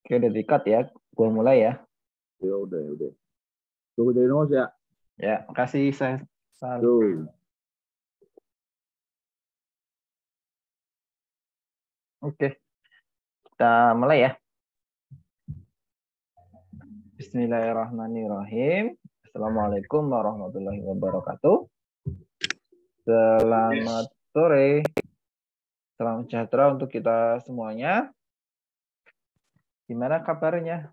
Oke, udah dikat ya. Gua mulai ya. Ya udah, ya udah. Tunggu dari nol ya. Ya, makasih saya. Tuh. Oke, kita mulai ya. Bismillahirrahmanirrahim. Assalamualaikum warahmatullahi wabarakatuh. Selamat sore. Salam sejahtera untuk kita semuanya. Gimana kabarnya?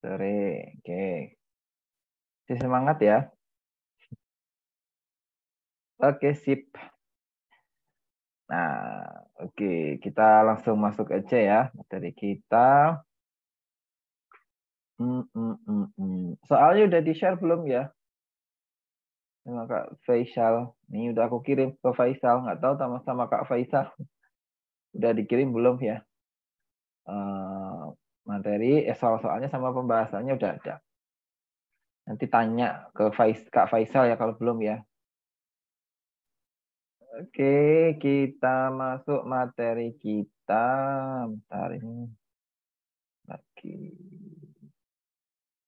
Sore. Oke. Semangat ya. Oke, sip. Nah, oke, kita langsung masuk aja ya materi kita. Soalnya udah di-share belum ya? Sama Kak Faisal. Ini udah aku kirim ke Faisal. Nggak tahu sama Kak Faisal. Udah dikirim belum ya? Materi, soal-soalnya sama pembahasannya udah ada. Nanti tanya ke Kak Faisal ya kalau belum ya. Oke, kita masuk materi kita. Bentar ini. Lagi.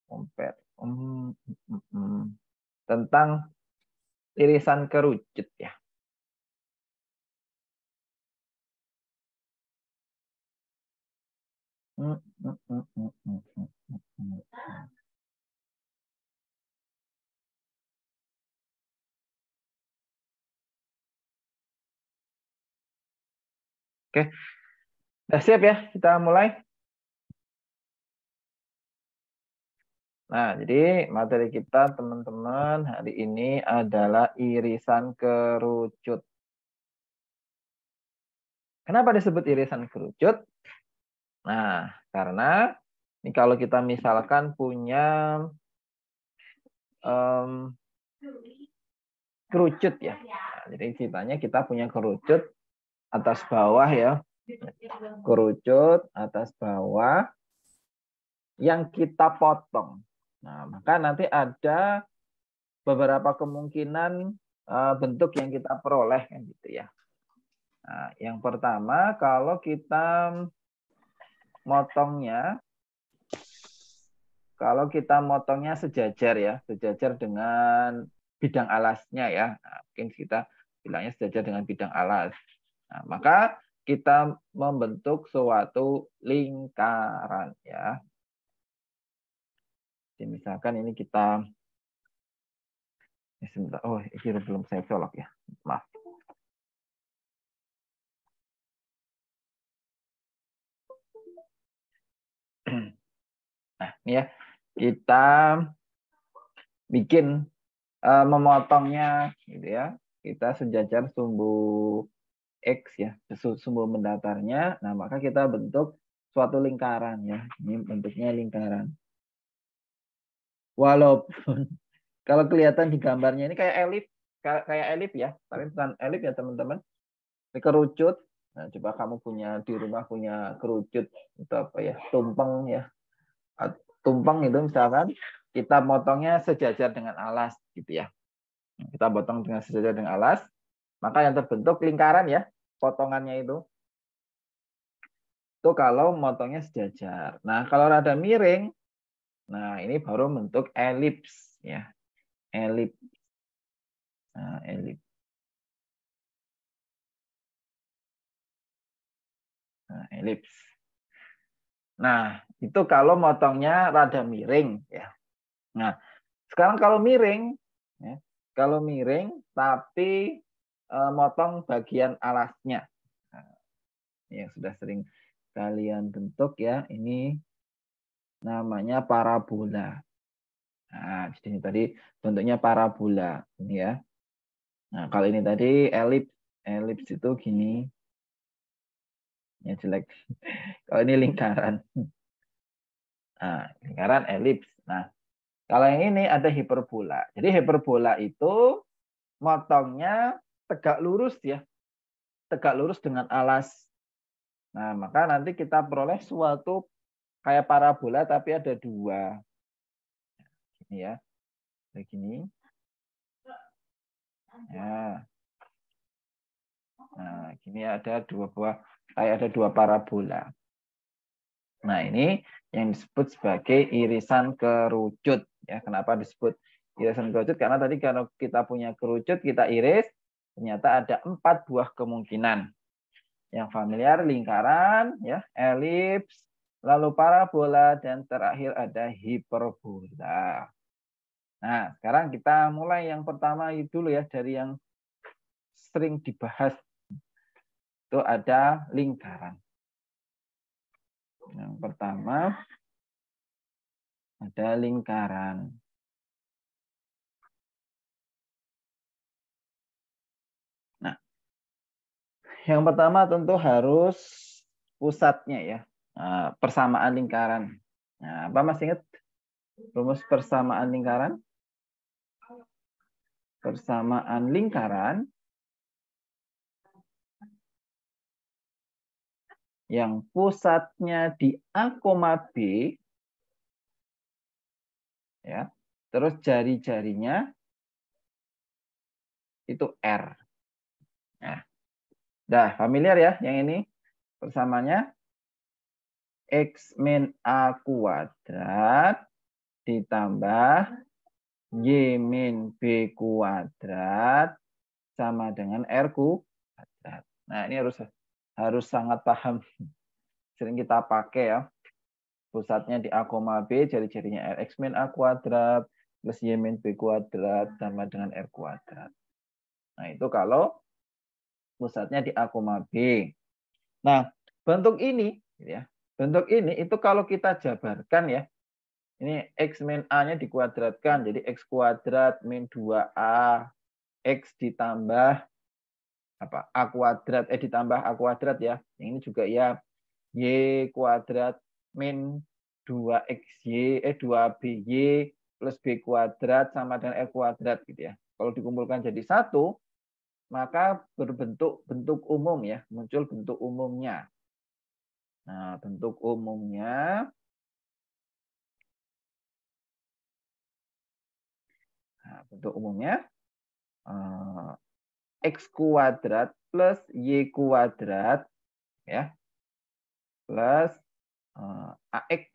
Compare. Tentang irisan kerucut ya. Oke, udah siap ya? Kita mulai. Nah, jadi materi kita teman-teman hari ini adalah irisan kerucut. Kenapa disebut irisan kerucut? Nah, karena ini kalau kita misalkan punya kerucut ya. Nah, jadi ceritanya kita punya kerucut atas bawah ya. Kerucut atas bawah yang kita potong. Nah, maka nanti ada beberapa kemungkinan bentuk yang kita peroleh kan gitu ya. Nah, yang pertama kalau kita motongnya sejajar ya, sejajar dengan bidang alasnya ya. Nah, mungkin kita bilangnya sejajar dengan bidang alas. Nah, maka kita membentuk suatu lingkaran ya. Jadi misalkan ini kita sebentar. Oh, ini belum saya colok ya. Maaf. Nah, ini ya. Kita bikin memotongnya gitu ya. Kita sejajar sumbu X ya, sumbu mendatarnya. Nah, maka kita bentuk suatu lingkaran ya. Ini bentuknya lingkaran. Walaupun kalau kelihatan di gambarnya ini kayak elip ya. Tapi bukan elip ya, teman-teman. Ini kerucut. Nah, coba kamu di rumah punya kerucut itu apa ya? Tumpeng ya. Tumpeng itu misalkan kita potongnya sejajar dengan alas gitu ya. Kita potong dengan sejajar dengan alas, maka yang terbentuk lingkaran ya, potongannya itu. Itu kalau motongnya sejajar. Nah, kalau rada miring, nah ini baru bentuk elips ya. Elips. Nah, elips. Nah, elips. Nah, itu kalau motongnya rada miring ya. Nah, sekarang kalau miring ya, kalau miring tapi motong bagian alasnya. Nah, yang sudah sering kalian bentuk ya, ini namanya parabola. Nah, di sini tadi bentuknya parabola ini ya. Nah, kalau ini tadi elips itu gini. Ya jelek. Kalau ini lingkaran. Nah, lingkaran elips. Nah, kalau yang ini ada hiperbola. Jadi hiperbola itu motongnya tegak lurus ya. Tegak lurus dengan alas. Nah, maka nanti kita peroleh suatu kayak parabola tapi ada dua. Ini ya. Begini. Ya. Nah, gini ada dua buah Kayak ada dua parabola. Nah, ini yang disebut sebagai irisan kerucut. Ya, kenapa disebut irisan kerucut? Karena tadi kalau kita punya kerucut, kita iris, ternyata ada 4 buah kemungkinan. Yang familiar, lingkaran, ya, elips, lalu parabola, dan terakhir ada hiperbola. Nah, sekarang kita mulai yang pertama dulu ya, dari yang sering dibahas. Itu ada lingkaran. Yang pertama ada lingkaran. Nah, yang pertama tentu harus pusatnya ya. Nah, persamaan lingkaran. Nah, apa masih ingat rumus persamaan lingkaran? Persamaan lingkaran yang pusatnya di A, B, ya, terus jari-jarinya itu R. Nah, dah familiar ya yang ini persamanya X min A kuadrat ditambah Y min B kuadrat sama dengan R kuadrat. Nah, ini harus sangat paham. Sering kita pakai ya. Pusatnya di A, B, jari-jarinya R. X min A kuadrat plus Y min B kuadrat sama dengan R kuadrat. Nah, itu kalau pusatnya di A, B. Nah, bentuk ini, ya, bentuk ini itu kalau kita jabarkan ya, ini X min A-nya dikuadratkan, jadi X kuadrat min 2A, X ditambah apa A kuadrat, ditambah A kuadrat ya. Yang ini juga ya, Y kuadrat min 2XY, 2BY plus B kuadrat sama dengan R kuadrat gitu ya. Kalau dikumpulkan jadi satu, maka berbentuk bentuk umum ya, muncul bentuk umumnya. Nah, bentuk umumnya X kuadrat plus Y kuadrat ya plus AX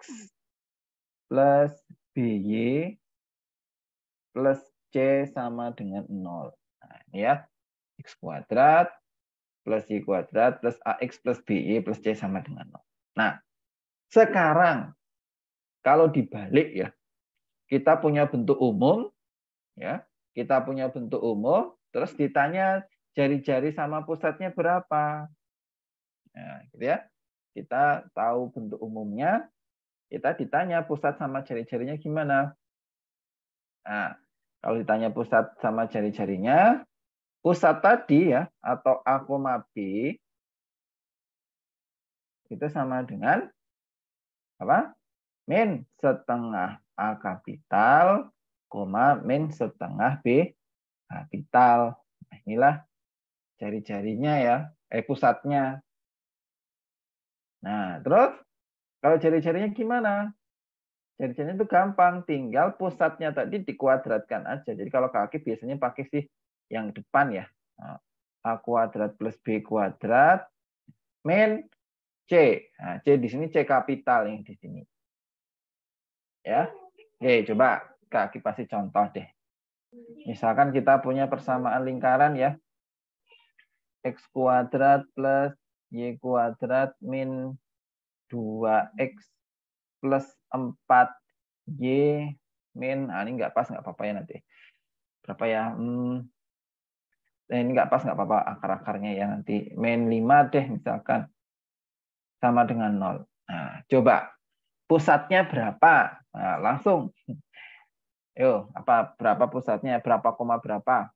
plus BY plus C sama dengan 0. Nah, ini ya, X kuadrat plus Y kuadrat plus AX plus BY plus C sama dengan 0. Nah, sekarang kalau dibalik ya, kita punya bentuk umum, ya, kita punya bentuk umum, terus ditanya jari-jari sama pusatnya berapa. Nah, gitu ya. Kita tahu bentuk umumnya, kita ditanya pusat sama jari-jarinya gimana. Nah, kalau ditanya pusat sama jari-jarinya, pusat tadi ya, atau A, B, itu sama dengan apa? Min setengah A kapital, min setengah B kapital. Nah, inilah jari-jarinya ya, pusatnya. Nah, terus kalau jari-jarinya gimana? Jari-jarinya itu gampang, tinggal pusatnya tadi dikuadratkan aja. Jadi kalau kaki biasanya pakai sih yang depan ya. Nah, A kuadrat plus B kuadrat min C. Nah, C di sini C kapital yang di sini. Ya. Oke, coba kaki kasih contoh deh. Misalkan kita punya persamaan lingkaran ya. X kuadrat plus Y kuadrat min 2X plus 4Y min, nah ini nggak pas, nggak apa-apa ya nanti. Berapa ya? Ini nggak pas, nggak apa-apa akar-akarnya ya nanti. Min 5 deh misalkan. Sama dengan 0. Nah, coba. Pusatnya berapa? Nah, langsung. Yuk, berapa pusatnya? Berapa koma berapa?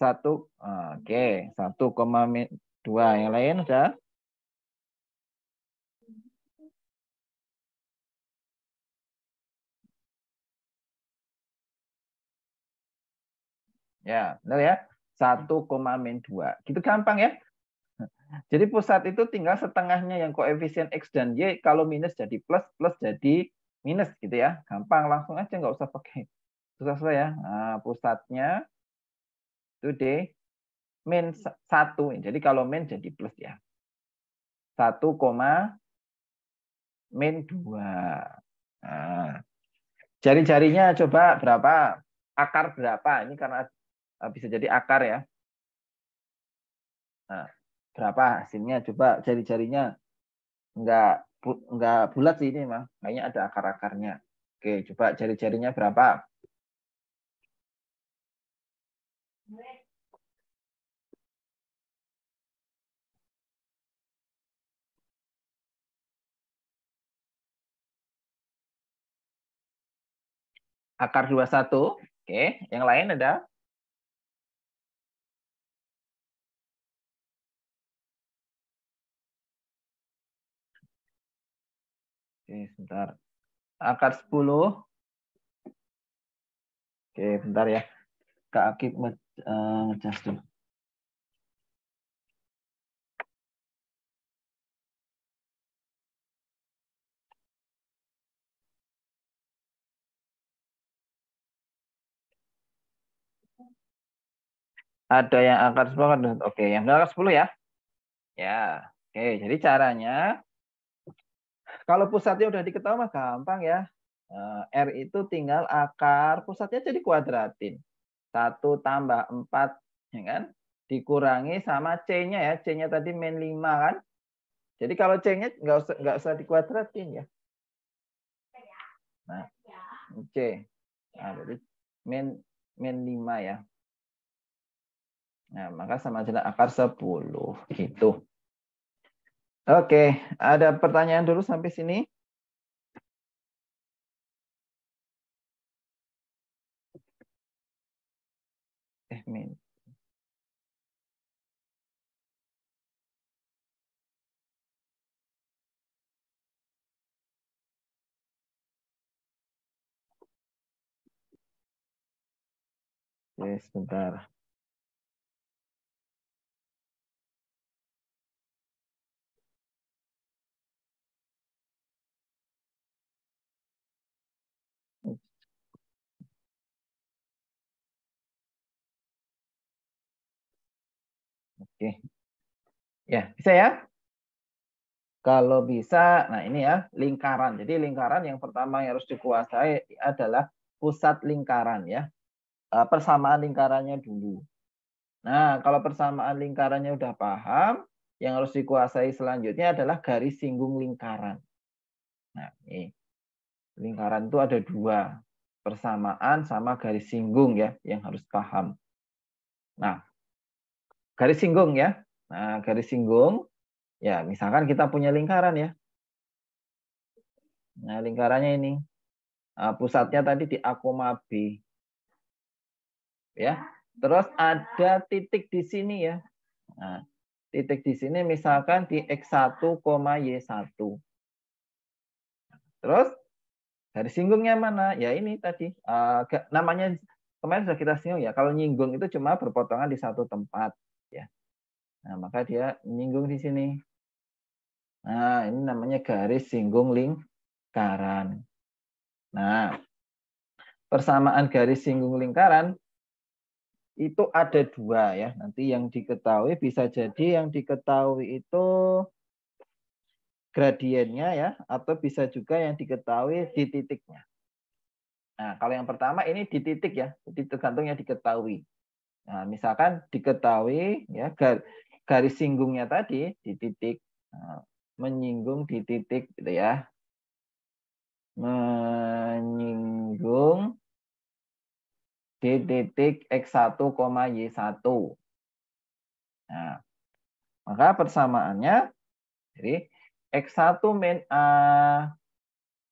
1. Oke, 1,2. Yang lain udah? Ya, benar ya. 1,-2. Gitu gampang ya. Jadi pusat itu tinggal setengahnya yang koefisien X dan Y. Kalau minus jadi plus, plus jadi minus gitu ya. Gampang, langsung aja nggak usah pakai Susah ya. Nah, pusatnya itu di min 1. Jadi kalau min jadi plus ya. 1, min 2. Nah, jari-jarinya coba berapa? Akar berapa? Ini karena bisa jadi akar ya. Nah, berapa hasilnya? Coba jari-jarinya enggak bulat sih ini mah. Kayaknya ada akar-akarnya. Oke, coba jari-jarinya berapa? Akar 21. Oke, yang lain ada? Oke, sebentar. Akar 10. Oke, bentar ya. Kak Akib ngecas dulu. Ada yang akar 10. Oke, yang akar 10 ya. Ya. Oke, jadi caranya kalau pusatnya udah diketahui mah gampang ya. R itu tinggal akar pusatnya jadi kuadratin. 1 tambah 4 ya kan? Dikurangi sama C-nya ya. C-nya tadi min 5 kan? Jadi kalau C-nya nggak usah dikuadratin ya. Nah, C. Nah, jadi min 5 ya. Nah, maka sama dengan akar 10 gitu. Oke, ada pertanyaan dulu sampai sini? Min. Oke, sebentar. Oke. Ya, bisa ya? Kalau bisa, nah ini ya, lingkaran. Jadi lingkaran yang pertama yang harus dikuasai adalah pusat lingkaran ya. Persamaan lingkarannya dulu. Nah, kalau persamaan lingkarannya udah paham, yang harus dikuasai selanjutnya adalah garis singgung lingkaran. Nah, ini. Lingkaran itu ada 2. Persamaan sama garis singgung ya, yang harus paham. Nah, garis singgung ya. Nah, garis singgung, ya misalkan kita punya lingkaran ya. Nah, lingkarannya ini. Pusatnya tadi di A, B. Ya. Terus ada titik di sini ya. Nah, titik di sini misalkan di X1, Y1. Terus garis singgungnya mana? Ya ini tadi. Namanya kemarin sudah kita singgung ya. Kalau nyinggung itu cuma berpotongan di satu tempat. Ya. Nah, maka dia menyinggung di sini. Nah, ini namanya garis singgung lingkaran. Nah, persamaan garis singgung lingkaran itu ada 2 ya. Nanti yang diketahui bisa jadi yang diketahui itu gradiennya ya, atau bisa juga yang diketahui di titiknya. Nah, kalau yang pertama ini di titik ya, jadi tergantung yang diketahui. Nah, misalkan diketahui ya garis singgungnya tadi di titik, menyinggung di titik gitu ya. Menyinggung di titik X1, Y1. Nah, maka persamaannya jadi X1 min A,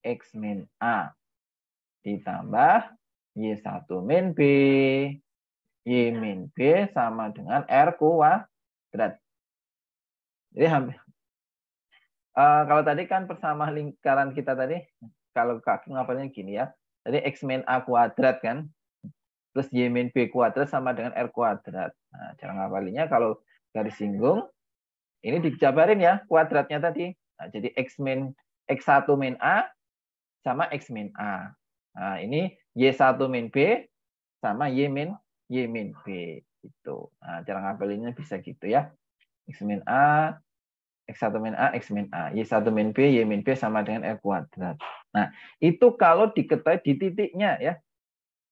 X min A ditambah Y1 min B, Y min B sama dengan R kuadrat. Jadi kalau tadi kan persamaan lingkaran kita tadi, kalau kaki ngapalnya gini ya, tadi X min A kuadrat kan, terus Y min B kuadrat sama dengan R kuadrat. Nah, cara ngapalinya kalau garis singgung, ini dijabarin ya kuadratnya tadi. Nah, jadi X1 min A sama X min A. Nah, ini Y1 min B sama Y min B. Gitu. Nah, cara ngapalinnya bisa gitu ya. X min A, X1 min A, X min A. Y1 min B, Y min B sama dengan R kuadrat. Nah, itu kalau diketahui di titiknya ya.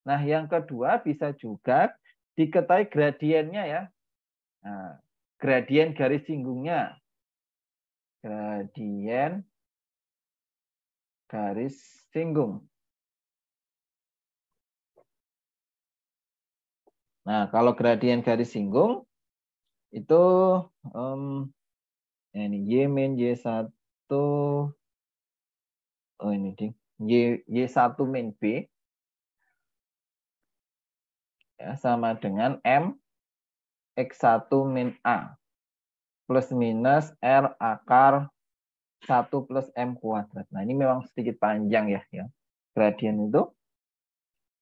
Nah, yang kedua bisa juga diketahui gradiennya ya. Nah, gradien garis singgungnya. Gradien garis singgung. Nah, kalau gradien garis singgung itu ini Y min Y1 ini ding Y1 min B ya, sama dengan M X1 min A plus minus R akar 1 plus M kuadrat. Nah, ini memang sedikit panjang ya. Gradien itu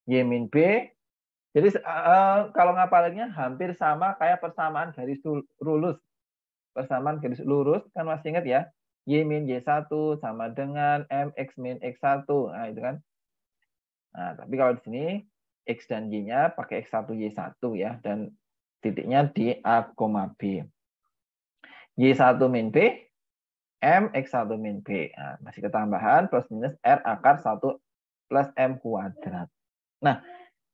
Y min B. Jadi kalau ngapalinnya hampir sama kayak persamaan garis lurus. Persamaan garis lurus kan masih ingat ya. Y min Y1 sama dengan MX min X1. Nah, itu kan. Nah, tapi kalau di sini X dan Y-nya pakai X1 Y1 ya. Dan titiknya di A, B. Y1 min B, M X1 min B. Nah, masih ketambahan plus minus R akar 1 plus M kuadrat. Nah,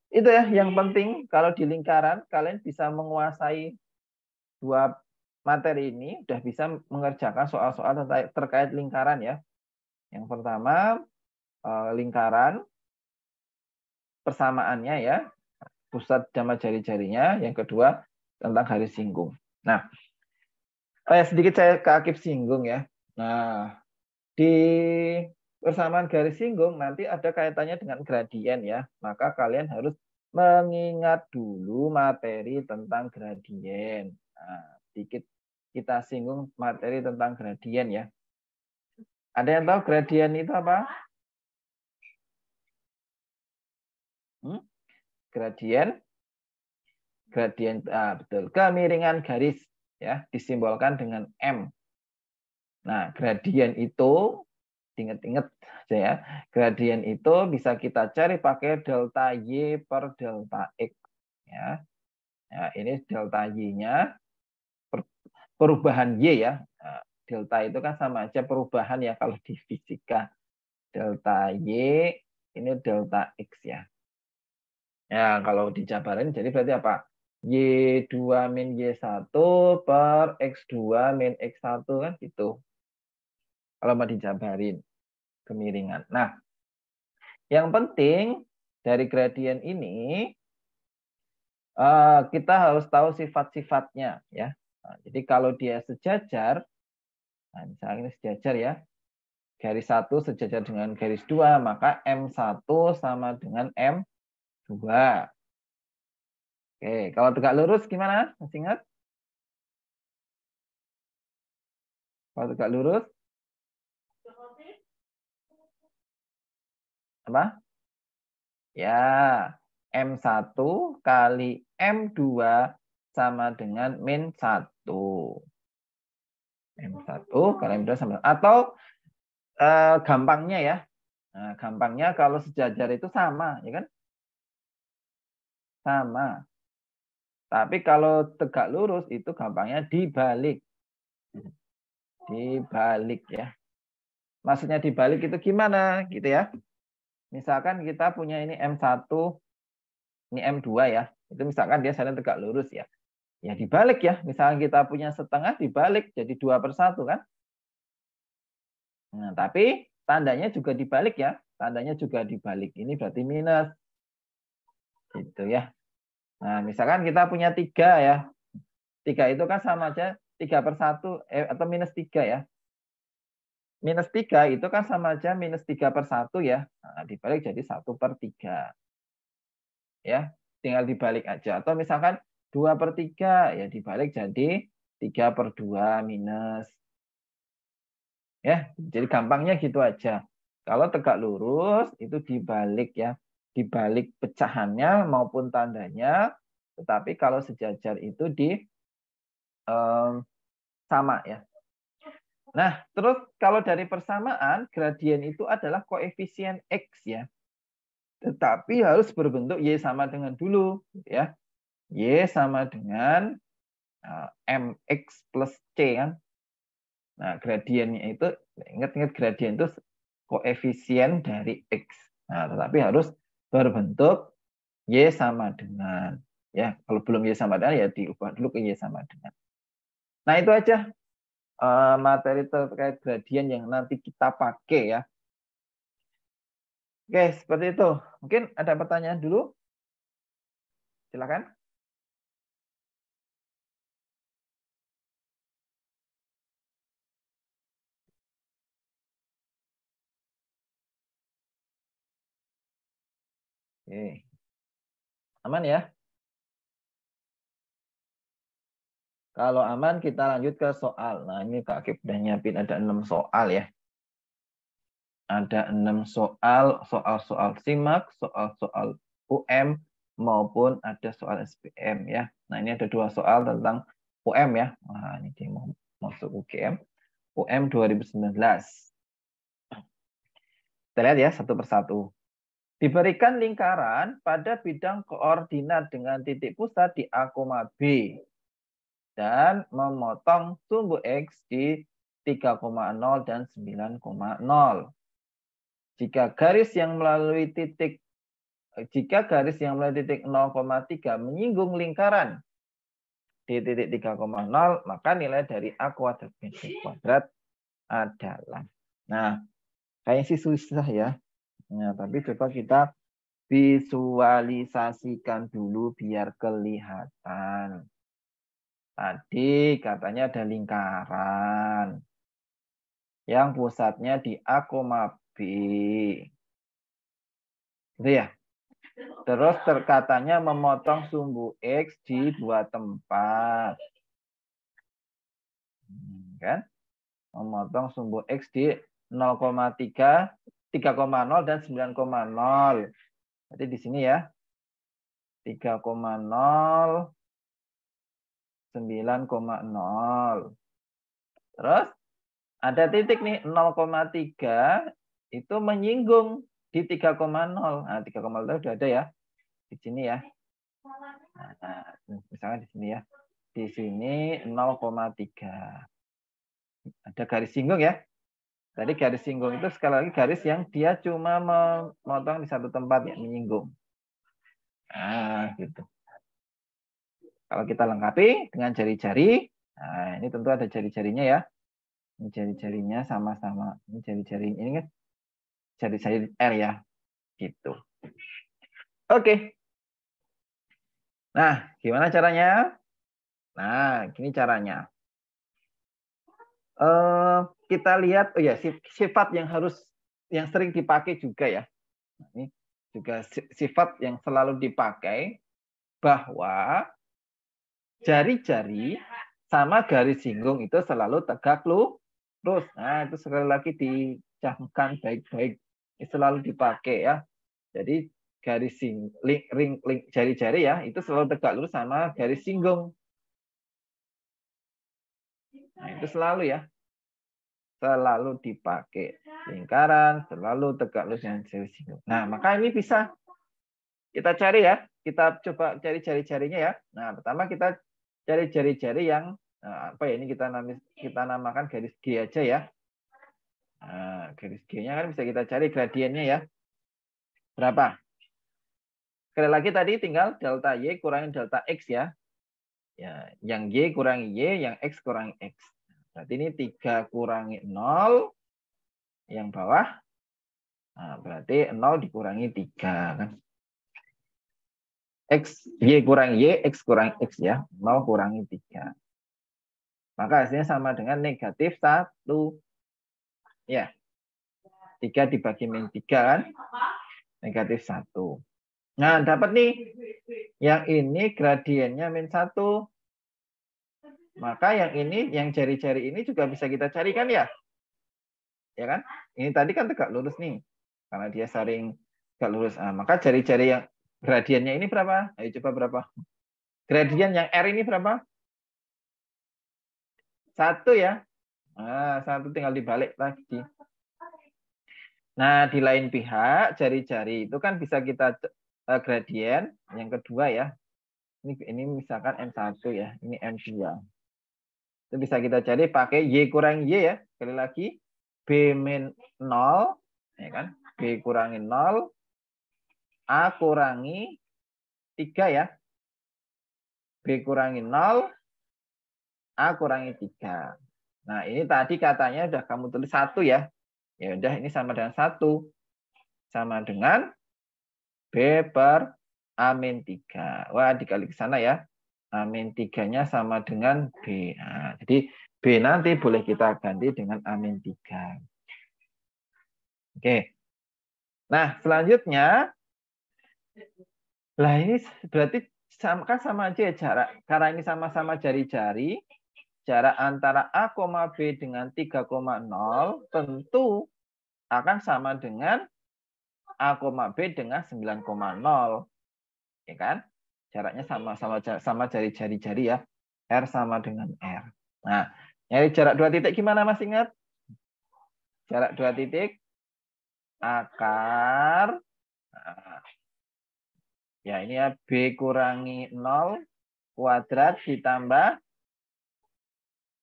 itu ya yang penting kalau di lingkaran kalian bisa menguasai dua materi ini, udah bisa mengerjakan soal-soal terkait lingkaran ya. Yang pertama lingkaran persamaannya ya, pusat sama jari-jarinya. Yang kedua tentang garis singgung. Nah, sedikit saya ke Akib singgung ya. Nah, di persamaan garis singgung nanti ada kaitannya dengan gradien ya. Maka kalian harus mengingat dulu materi tentang gradien. Nah, sedikit kita singgung materi tentang gradien ya. Ada yang tahu gradien itu apa? Gradien betul, kemiringan garis ya, disimbolkan dengan M. Nah, gradien itu ingat-ingat aja ya. Gradien itu bisa kita cari pakai delta Y per delta X ya. Nah, ini delta Y-nya perubahan Y ya. Nah, delta itu kan sama aja perubahan ya kalau di fisika. Delta Y ini delta X ya. Ya, kalau dijabarin jadi berarti apa? Y2 min Y1 per X2 min X1 kan gitu. Kalau mau dijabarin kemiringan. Nah, yang penting dari gradien ini kita harus tahu sifat-sifatnya ya. Nah, jadi kalau dia sejajar, nah misalnya ini sejajar ya, garis 1 sejajar dengan garis 2, maka M1 sama dengan M2. Oke, kalau tegak lurus gimana? Masih ingat? Kalau tegak lurus? Apa? Ya, M1 kali M2 sama dengan min 1. M1 kali M2 sama. Atau gampangnya ya. Nah, gampangnya kalau sejajar itu sama, ya kan? Sama. Tapi kalau tegak lurus itu gampangnya dibalik. Dibalik ya. Maksudnya dibalik itu gimana gitu ya. Misalkan kita punya ini M1, ini M2 ya. Itu misalkan dia saling tegak lurus ya. Ya dibalik ya. Misalkan kita punya setengah dibalik jadi 2/1 kan. Nah, tapi tandanya juga dibalik ya. Tandanya juga dibalik. Ini berarti minus. Gitu ya. Nah, misalkan kita punya 3 ya. 3 itu kan sama aja 3/1 atau minus 3 ya. Minus 3 itu kan sama aja minus 3/1 ya. Nah, dibalik jadi 1/3. Ya, tinggal dibalik aja. Atau misalkan 2/3 ya dibalik jadi 3/2 minus. Ya, jadi gampangnya gitu aja. Kalau tegak lurus itu dibalik ya. Dibalik pecahannya maupun tandanya. Tetapi kalau sejajar itu sama ya. Nah, terus kalau dari persamaan, gradien itu adalah koefisien X ya. tetapi harus berbentuk Y sama dengan dulu, ya. Y sama dengan MX plus C kan. Nah, gradiennya itu, ingat-ingat gradien itu koefisien dari X. Nah, tetapi harus berbentuk Y sama dengan. Ya, kalau belum Y sama dengan, ya diubah dulu ke Y sama dengan. Nah, itu aja materi terkait gradien yang nanti kita pakai ya. Oke, seperti itu. Mungkin ada pertanyaan dulu? Silakan. Oke. Aman ya? Kalau aman, kita lanjut ke soal. Nah, ini Kak Akib udah nyiapin ada 6 soal ya. Ada 6 soal, soal-soal SIMAK, soal-soal UM, maupun ada soal SBM ya. Nah, ini ada 2 soal tentang UM ya. Nah, ini dia mau masuk UGM. UM 2019. Kita lihat ya satu persatu. Diberikan lingkaran pada bidang koordinat dengan titik pusat di A, B. Dan memotong sumbu X di 3,0 dan 9,0. Jika garis yang melalui titik 0,3 menyinggung lingkaran di titik 3,0, maka nilai dari A kuadrat B kuadrat adalah. Nah, kayaknya sih susah ya. Nah, tapi coba kita visualisasikan dulu biar kelihatan. Tadi katanya ada lingkaran yang pusatnya di A, B. Gitu ya. Terus katanya memotong sumbu X di 2 tempat. Kan? Memotong sumbu X di 0,3, 3,0 dan 9,0. Berarti di sini ya. 3,0, 9,0. Terus ada titik nih 0,3 itu menyinggung di 3,0. Nah, 3,0 itu sudah ada ya. Di sini ya. Nah, misalnya di sini ya. Di sini 0,3. Ada garis singgung ya. Tadi garis singgung itu sekali lagi garis yang dia cuma memotong di satu tempat ya, menyinggung. Nah, gitu. Kalau kita lengkapi dengan jari-jari, nah ini tentu ada jari-jarinya ya. Ini jari-jarinya sama-sama. Ini jari-jari ini kan jari-jari R ya. Gitu. Oke. Nah, gimana caranya? Nah, gini caranya. Kita lihat, oh ya, sifat yang sering dipakai juga ya. Ini juga sifat yang selalu dipakai bahwa jari-jari sama garis singgung itu selalu tegak lurus. Nah, itu sekali lagi dicamkan baik-baik. Ini selalu dipakai ya. Jadi garis ring jari-jari ya, itu selalu tegak lurus sama garis singgung. Nah, itu selalu ya. Selalu dipakai. Lingkaran selalu tegak lurus dengan garis singgung. Nah, maka ini bisa kita cari ya. Kita coba cari jari-jarinya ya. Nah, pertama kita cari jari-jari yang apa ya, ini kita namakan garis G aja ya. Nah, garis G-nya kan bisa kita cari gradiennya ya. Berapa? Sekali lagi tadi tinggal delta Y kurangi delta X ya. Ya, yang Y kurangi Y, yang X kurangi X. Berarti ini 3 kurangi 0 yang bawah. Nah, berarti 0 dikurangi 3 kan. X, Y kurangi Y, X kurangi X ya. 0 kurangi 3. Maka hasilnya sama dengan negatif 1. Ya. 3 dibagi min 3 kan. Negatif 1. Nah, dapat nih. Yang ini gradiennya min 1. Maka yang ini, yang jari-jari ini juga bisa kita carikan ya. Ya kan? Ini tadi kan tegak lurus nih. Karena dia saring tegak lurus. Nah, maka jari-jari yang gradiennya ini berapa? Ayo coba berapa? Gradien yang R ini berapa? 1 ya. Nah, 1 tinggal dibalik lagi. Nah, di lain pihak, jari-jari itu kan bisa kita gradien. Yang kedua ya, ini misalkan M1 ya, ini M2. Itu bisa kita cari pakai Y kurang Y ya. Sekali lagi, B min 0, ya kan? B kurangi 0, A kurangi 3 ya. B kurangi 0, A kurangi 3. Nah, ini tadi katanya udah kamu tulis 1 ya. Ya udah, ini sama dengan 1. Sama dengan B per A min 3. Wah, dikali ke sana ya. A min 3-nya sama dengan B. Nah, jadi B nanti boleh kita ganti dengan A min 3. Oke. Nah, selanjutnya, lah ini berarti kan sama aja ya jarak. Karena ini sama-sama jari-jari, jarak antara A, B dengan 3,0 tentu akan sama dengan A, B dengan 9,0. Ya kan? Jaraknya sama jari-jari ya. R sama dengan R. Nah, nyari jarak 2 titik gimana Mas ingat? Jarak 2 titik akar. Nah, ya ini ya B kurangi 0 kuadrat ditambah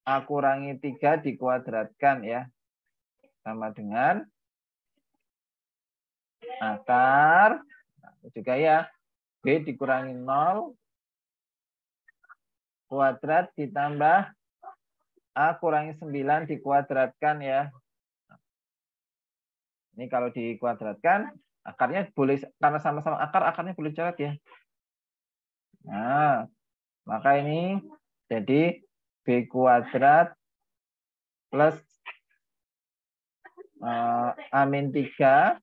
A kurangi 3 dikuadratkan ya. Sama dengan akar. Nah, juga ya B dikurangi 0 kuadrat ditambah A kurangi 9 dikuadratkan ya. Ini kalau dikuadratkan, akarnya boleh, karena sama-sama akar, akarnya boleh coret ya. Nah, maka ini jadi B kuadrat plus A min 3.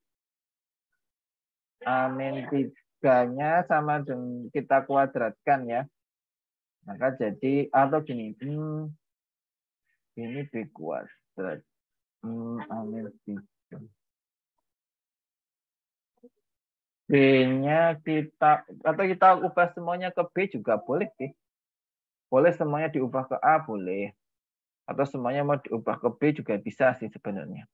A min 3-nya sama dengan kita kuadratkan ya. Maka jadi, atau gini, ini B kuadrat. A min 3. B-nya kita, atau kita ubah semuanya ke B juga boleh sih. Boleh semuanya diubah ke A, boleh. Atau semuanya mau diubah ke B juga bisa sih sebenarnya.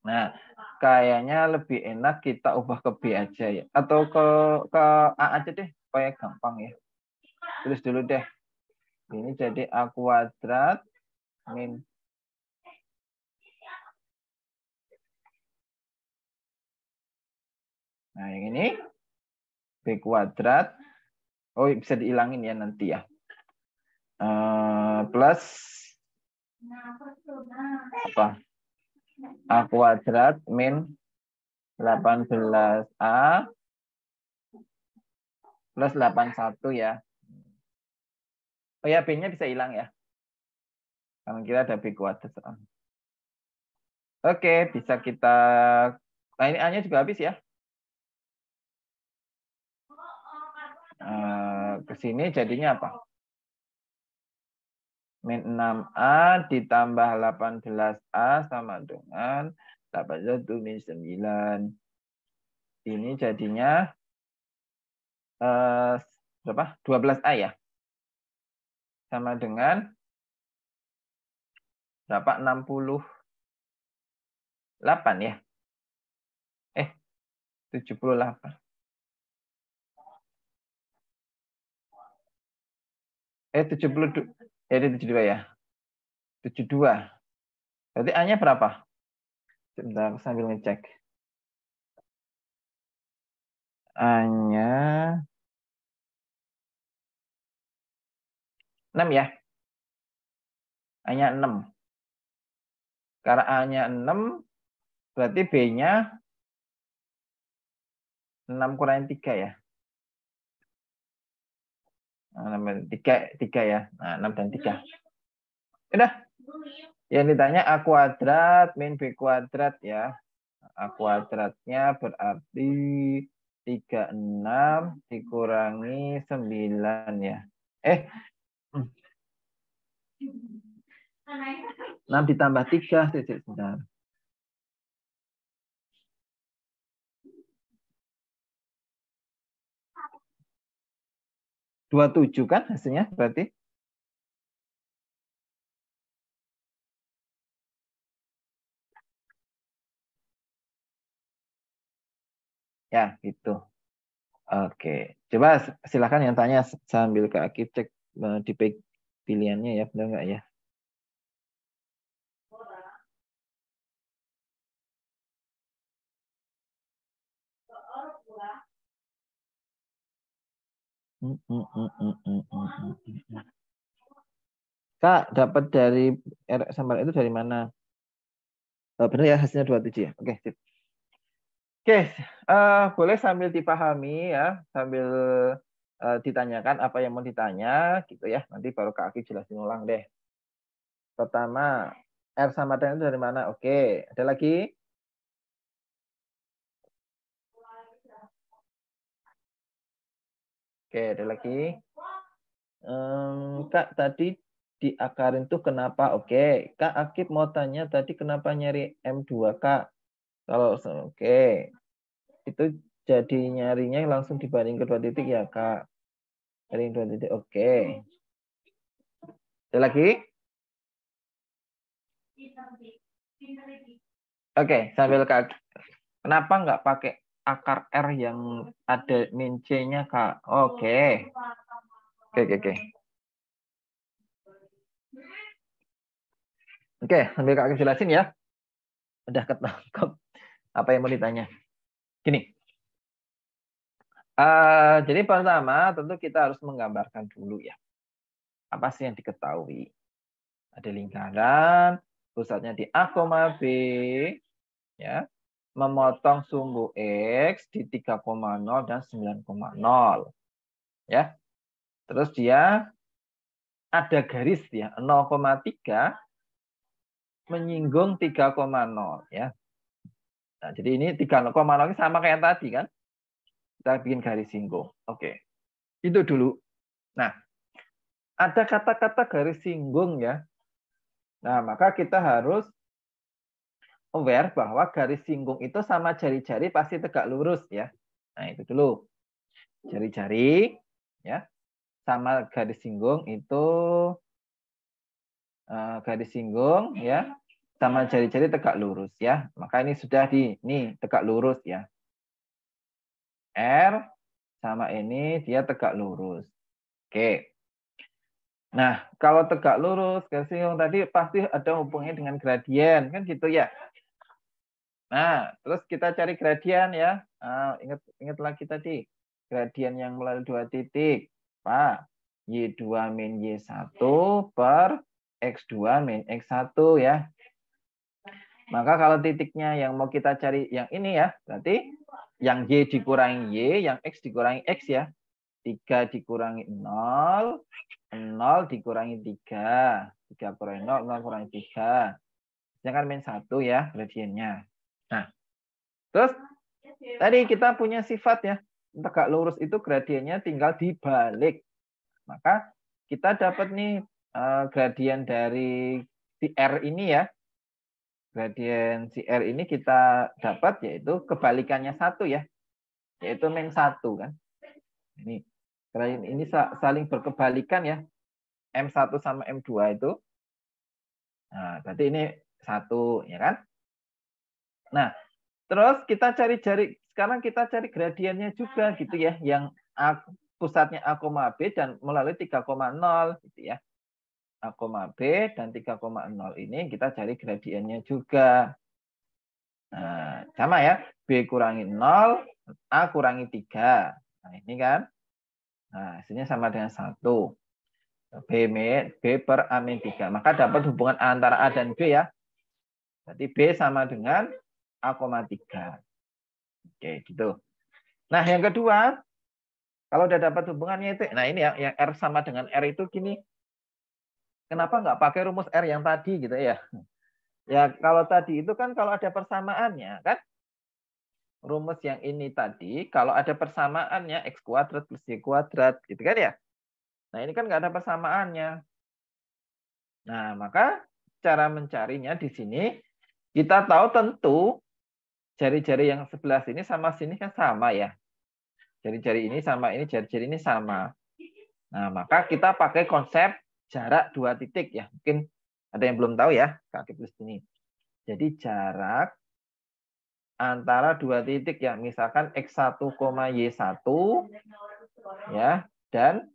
Nah, kayaknya lebih enak kita ubah ke B aja ya. Atau ke A aja deh, supaya gampang ya. Tulis dulu deh. Ini jadi A kuadrat min. Nah, yang ini B kuadrat. Oh, bisa dihilangin ya nanti ya. Plus apa? A kuadrat min 18A plus 81 ya. Oh ya, B-nya bisa hilang ya. Karena kita ada B kuadrat. Oke, bisa kita... Nah, ini A-nya juga habis ya. Ke sini jadinya apa? Min 6A ditambah 18A sama dengan 81 min 9. Ini jadinya berapa? 12A ya. Sama dengan berapa? 68 ya. 78. Eh 72. Ya, 72 ya. 72. Berarti A-nya berapa? Sebentar, sambil ngecek. A-nya 6 ya. A-nya 6. Karena A-nya 6, berarti B-nya 6 kurangi 3 ya. 3 ya. Nah, 6 dan 3. Udah. Yang ditanya A kuadrat min B kuadrat ya. A kuadratnya berarti 36 dikurangi 9 ya. 6 ditambah 3. Sebentar. 27 kan hasilnya berarti? Ya, gitu. Oke. Coba silakan yang tanya sambil Kak Akif cek di pilihannya ya, benar nggak ya? Kak, dapat dari R sama itu dari mana? Oh, benar ya, hasilnya 27 ya. Oke, sip. Oke, boleh sambil dipahami ya, sambil ditanyakan apa yang mau ditanya, gitu ya. Nanti baru Kak Aki jelasin ulang deh. Pertama, R sama dengan itu dari mana? Oke, ada lagi? Oke, ada lagi? Kak, tadi diakarin tuh kenapa? Oke, Kak Akif mau tanya tadi kenapa nyari M2, Kak? Kalau oke, itu jadi nyarinya langsung dibanding kedua titik ya, Kak? Dari dua titik, oke. Ada lagi? Oke, sambil Kak. Kenapa nggak pakai akar R yang ada min C-nya, Kak? Oke. Oke. Oke, sambil Kak jelasin ya. Udah ketangkep apa yang mau ditanya. Gini. Jadi pertama tentu kita harus menggambarkan dulu ya. Apa sih yang diketahui? Ada lingkaran, pusatnya di A, B, ya, memotong sumbu X di 3,0 dan 9,0. Ya. Terus dia ada garis ya, 0,3 menyinggung 3,0 ya. Nah, jadi ini 3,0 ini sama kayak tadi kan. Kita bikin garis singgung. Oke. Itu dulu. Nah, ada kata-kata garis singgung ya. Nah, maka kita harus aware bahwa garis singgung itu sama jari-jari pasti tegak lurus ya. Nah, itu dulu. Jari-jari ya sama garis singgung itu garis singgung ya sama jari-jari tegak lurus ya. Maka ini sudah ini tegak lurus ya. R sama ini dia tegak lurus. Oke. Nah, kalau tegak lurus, garis singgung tadi pasti ada hubungannya dengan gradien, kan gitu ya. Nah, terus kita cari gradien ya. Ingat lagi tadi. Gradien yang melalui dua titik. Apa? Y2 min Y1 per X2 min X1 ya. Maka kalau titiknya yang mau kita cari yang ini ya, berarti yang Y dikurangi Y, yang X dikurangi X ya. 3 dikurangi 0, 0 dikurangi 3. 3 kurangi 0, 0 kurangi 3. Jangan min 1 ya gradiennya. Nah, terus tadi kita punya sifat ya. Tegak lurus itu gradiennya tinggal dibalik. Maka kita dapat nih gradien dari si R ini ya. Gradien si R ini kita dapat yaitu kebalikannya 1 ya. Yaitu min 1 kan. Ini saling berkebalikan ya. M1 sama M2 itu. Nah, berarti ini 1 ya kan. Nah, terus kita sekarang kita cari gradiennya juga gitu ya. Yang pusatnya A, B dan melalui 3,0 gitu ya. A, B dan 3,0 ini kita cari gradiennya juga. Nah, sama ya. B kurangi 0, A kurangi 3. Nah, ini kan. Nah, hasilnya sama dengan 1. B per A min 3. Maka dapat hubungan antara A dan B ya. Berarti B sama dengan A, 3. Oke, gitu. Nah, yang kedua, kalau udah dapat hubungannya itu, nah ini yang R sama dengan R itu gini. Kenapa nggak pakai rumus R yang tadi gitu ya? Ya, kalau tadi itu kan kalau ada persamaannya, kan? Rumus yang ini tadi, kalau ada persamaannya, X kuadrat plus Y kuadrat, gitu kan ya? Nah, ini kan nggak ada persamaannya. Nah, maka cara mencarinya di sini, kita tahu tentu jari-jari yang sebelah sini sama sini kan sama ya. Jari-jari ini sama ini, jari-jari ini sama. Nah, maka kita pakai konsep jarak 2 titik ya. Mungkin ada yang belum tahu ya, kaki plus ini. Jadi jarak antara dua titik ya, misalkan X1, Y1 ya, dan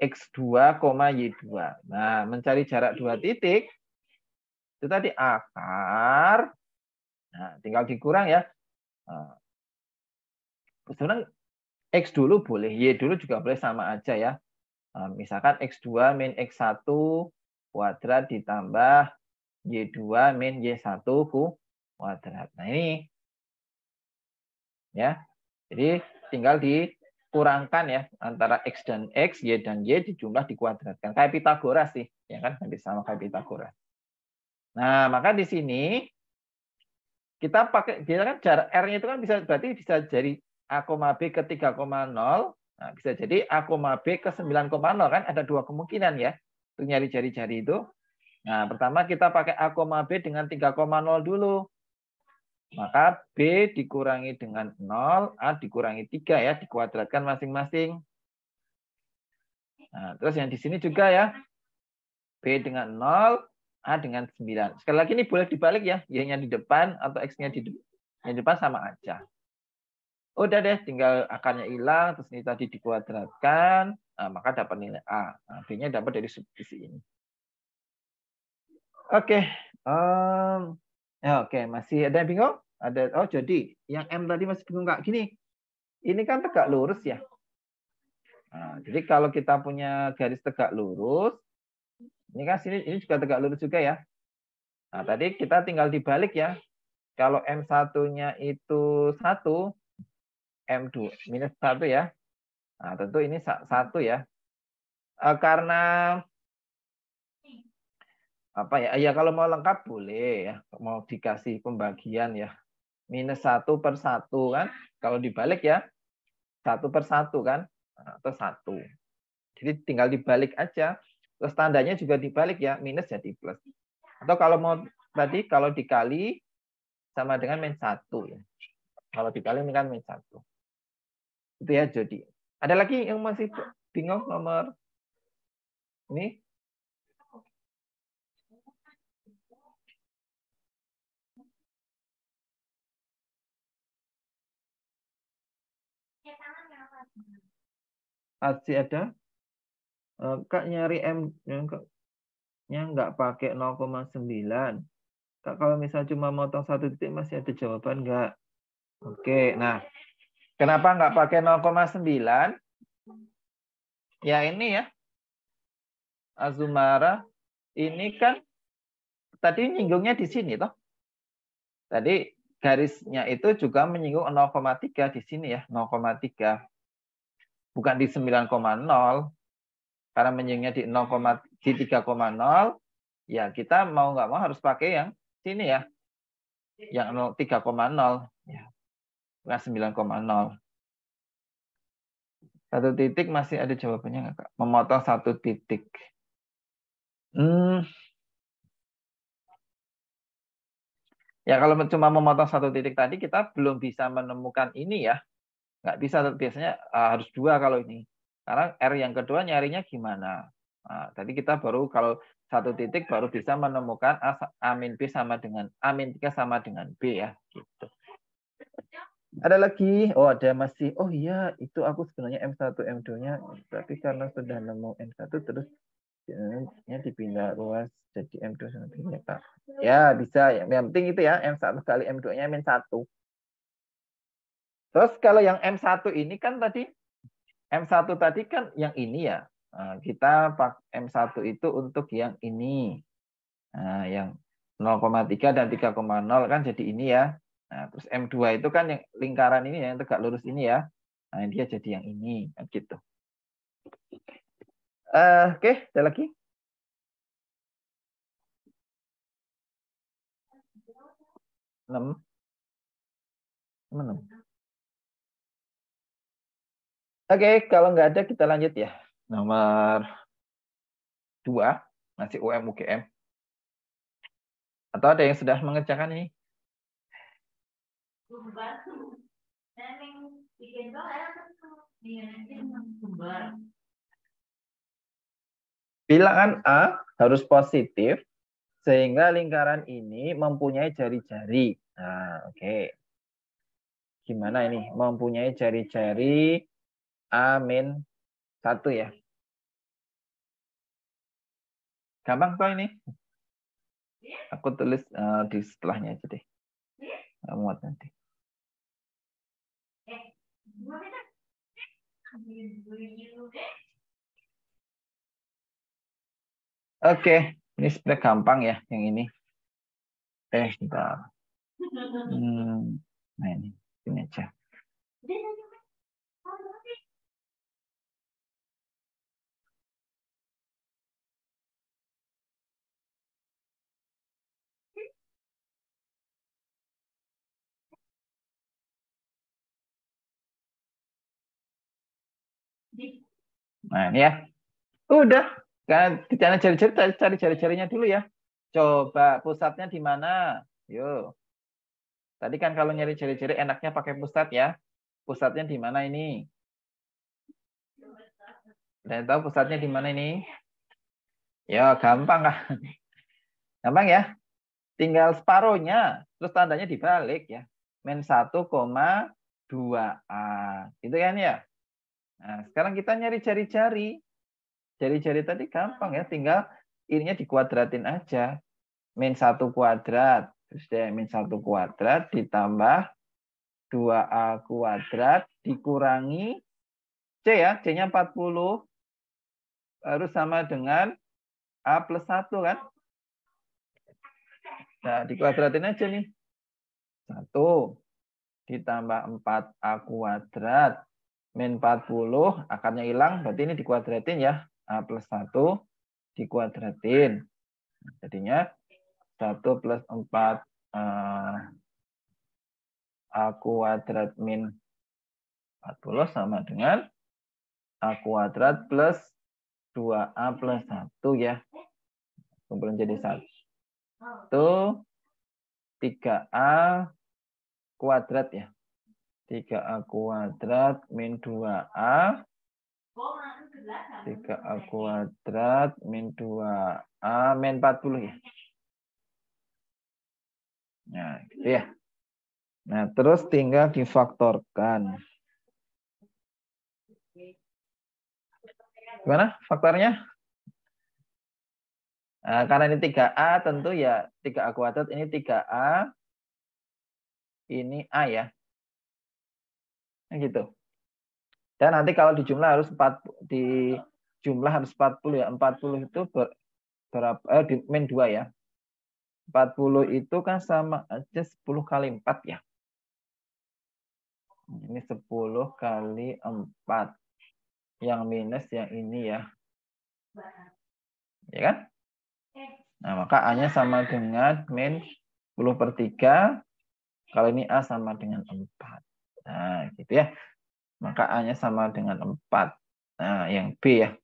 X2, Y2. Nah, mencari jarak dua titik itu tadi akar. Nah, tinggal dikurang ya. Nah, sebenarnya X dulu boleh, Y dulu juga boleh sama aja ya. Nah, misalkan X2 min X1 kuadrat ditambah Y2 min Y1 kuadrat. Nah, ini ya. Jadi tinggal dikurangkan ya antara X dan X, Y dan Y dijumlah dikuadratkan. Kayak Pitagoras sih, ya kan? Hampir sama kayak Pitagoras. Nah, maka di sini kita pakai, dia kan jarak R-nya itu kan bisa berarti bisa jadi A, B ke 3,0. Nah, bisa jadi A, B ke 9,0 kan ada dua kemungkinan ya. Untuk nyari jari-jari itu. Nah, pertama kita pakai A, B dengan 3,0 dulu. Maka B dikurangi dengan 0, A dikurangi 3 ya, dikuadratkan masing-masing. Nah, terus yang di sini juga ya, B dengan 0, A dengan 9. Sekali lagi ini boleh dibalik ya, Y-nya di depan atau X-nya di depan sama aja. Udah deh, tinggal akarnya hilang, terus ini tadi dikuadratkan, nah, maka dapat nilai A. Nah, B-nya dapat dari substitusi ini. Oke. Oke, masih ada yang bingung? Ada. Oh, jadi yang M tadi masih bingung nggak? Gini, ini kan tegak lurus ya. Nah, jadi kalau kita punya garis tegak lurus, ini kan sini ini juga tegak lurus juga ya. Nah, tadi kita tinggal dibalik ya. Kalau M1-nya itu 1, M2 minus 1 ya. Nah, tentu ini 1 ya. Karena apa ya? Ya kalau mau lengkap boleh ya. Mau dikasih pembagian ya. Minus 1 per 1 kan. Kalau dibalik ya 1 per 1 kan. Atau 1. Jadi tinggal dibalik aja. Terus tandanya juga dibalik ya. Minus jadi plus. Atau kalau mau tadi kalau dikali sama dengan min 1 ya. Kalau dikali kan min 1. Itu ya jadi. Ada lagi yang masih bingung nomor ini? Masih ada? Kak nyari M nya nggak pakai 0,9. Kak kalau misalnya cuma motong satu titik masih ada jawaban nggak? Oke, nah kenapa nggak pakai 0,9? Ya ini ya, Azumara, ini kan tadi nyinggungnya di sini toh. Tadi garisnya itu juga menyinggung 0,3 di sini ya, 0,3. Bukan di 9,0. Karena menyinggungnya di 3,0, ya kita mau nggak mau harus pakai yang sini ya. Yang 3,0 ya. Bukan 9,0. Satu titik masih ada jawabannya nggak, Kak? Memotong satu titik. Ya kalau cuma memotong satu titik tadi kita belum bisa menemukan ini ya. Nggak bisa, biasanya harus 2 kalau ini. Karena R yang kedua nyarinya gimana? Nah, tadi kita baru kalau satu titik baru bisa menemukan A min B sama dengan A min 3 sama dengan B ya. Gitu. Ada lagi? Oh ada masih. Oh iya itu aku sebenarnya M1 M2-nya. Tapi karena sudah nemu M1 terus ya dipindah ruas jadi M2 sama B ya Kak. Ya bisa. Yang penting itu ya M1 kali M2-nya min 1. Terus kalau yang M1 ini kan tadi M1 tadi kan yang ini ya. Nah, kita pakai M1 itu untuk yang ini. Nah, yang 0,3 dan 3,0 kan jadi ini ya. Nah, terus M2 itu kan yang lingkaran ini yang tegak lurus ini ya. Nah, dia jadi yang ini kan gitu. Oke, ada lagi? Enam. Oke, kalau nggak ada kita lanjut ya. Nomor 2 masih UM UGM. Atau ada yang sudah mengerjakan ini? Bilangan A harus positif sehingga lingkaran ini mempunyai jari-jari. Nah, oke. Gimana ini? Mempunyai jari-jari A-1 ya. Gampang kok ini. Aku tulis di setelahnya aja deh. Nggak muat nanti. Oke, ini sebenarnya gampang ya yang ini. Bentar. Nah ini aja. Nah ini ya. Udah. Kan cari jari-jarinya dulu ya. Coba pusatnya di mana? Yuk. Tadi kan kalau nyari jari-jari enaknya pakai pusat ya. Pusatnya di mana ini? Dan tahu pusatnya di mana ini? Ya, gampang kan? Gampang ya? Tinggal separuhnya, terus tandanya dibalik ya. Min 1,2A. Gitu kan ya? Nah, sekarang kita nyari jari-jari. Jari-jari tadi gampang ya, tinggal ininya dikuadratin aja. Min 1 kuadrat. Terus deh, min 1 kuadrat ditambah 2A kuadrat dikurangi C ya. C-nya 40. Harus sama dengan A plus 1 kan? Nah, dikuadratin aja nih. 1 ditambah 4A kuadrat min 40, akarnya hilang, berarti ini dikuadratin ya. A plus 1 dikuadratin. Jadinya 1 plus 4 A kuadrat min 40 sama dengan A kuadrat plus 2A plus 1 ya. Kumpulin jadi 1. 3A kuadrat ya. 3A kuadrat min 2A. 3A kuadrat min 2A min 40 ya. Nah, gitu ya. Nah, terus tinggal difaktorkan. Gimana faktornya? Nah, karena ini 3A tentu ya 3A kuadrat, ini 3A. Ini A ya. Nah, gitu. Dan nanti kalau dijumlah harus 40 ya. 40 itu berapa? Min 2 ya. 40 itu kan sama aja 10 kali 4 ya. Ini 10 kali 4. Yang minus yang ini ya. Ya kan? Nah, maka A-nya sama dengan min 10/3. Kalau ini A sama dengan 4. Nah, gitu ya. Maka A-nya sama dengan 4. Nah, yang B ya.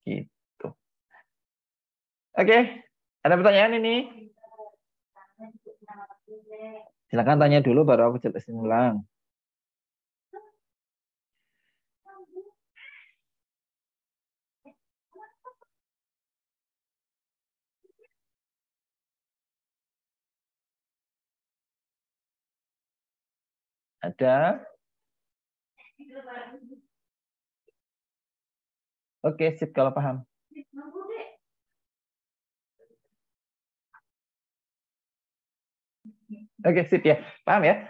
Gitu. Oke. Ada pertanyaan ini? Silakan tanya dulu baru aku jelasin ulang. Ada? Oke, sip kalau paham. Oke, sip ya. Paham ya?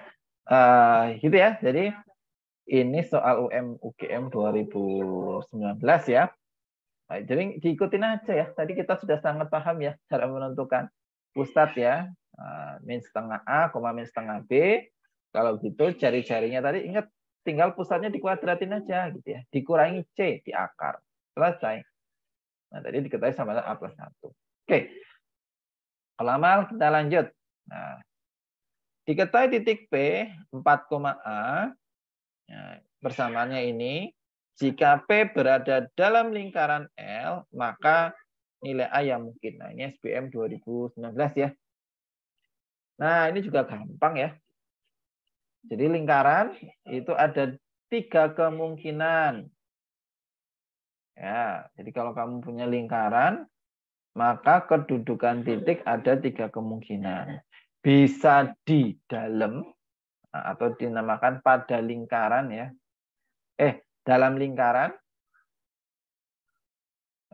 Gitu ya. Jadi ini soal UGM 2019 ya. Nah, jadi diikutin aja ya. Tadi kita sudah sangat paham ya cara menentukan pusat ya. Min setengah A, min setengah B. Kalau gitu jari-jarinya tadi ingat tinggal pusatnya dikuadratin aja gitu ya. Dikurangi C di akar. Selesai. Nah, tadi diketahui sama A plus 1. Oke. Kalau amal kita lanjut. Nah, diketahui titik P 4,A. Nah, persamaannya ini jika P berada dalam lingkaran L, maka nilai A yang mungkin. Nah, ini SBM 2019 ya. Nah, ini juga gampang ya. Jadi lingkaran itu ada 3 kemungkinan. Ya, jadi kalau kamu punya lingkaran, maka kedudukan titik ada 3 kemungkinan. bisa di dalam atau dinamakan pada lingkaran ya. Dalam lingkaran.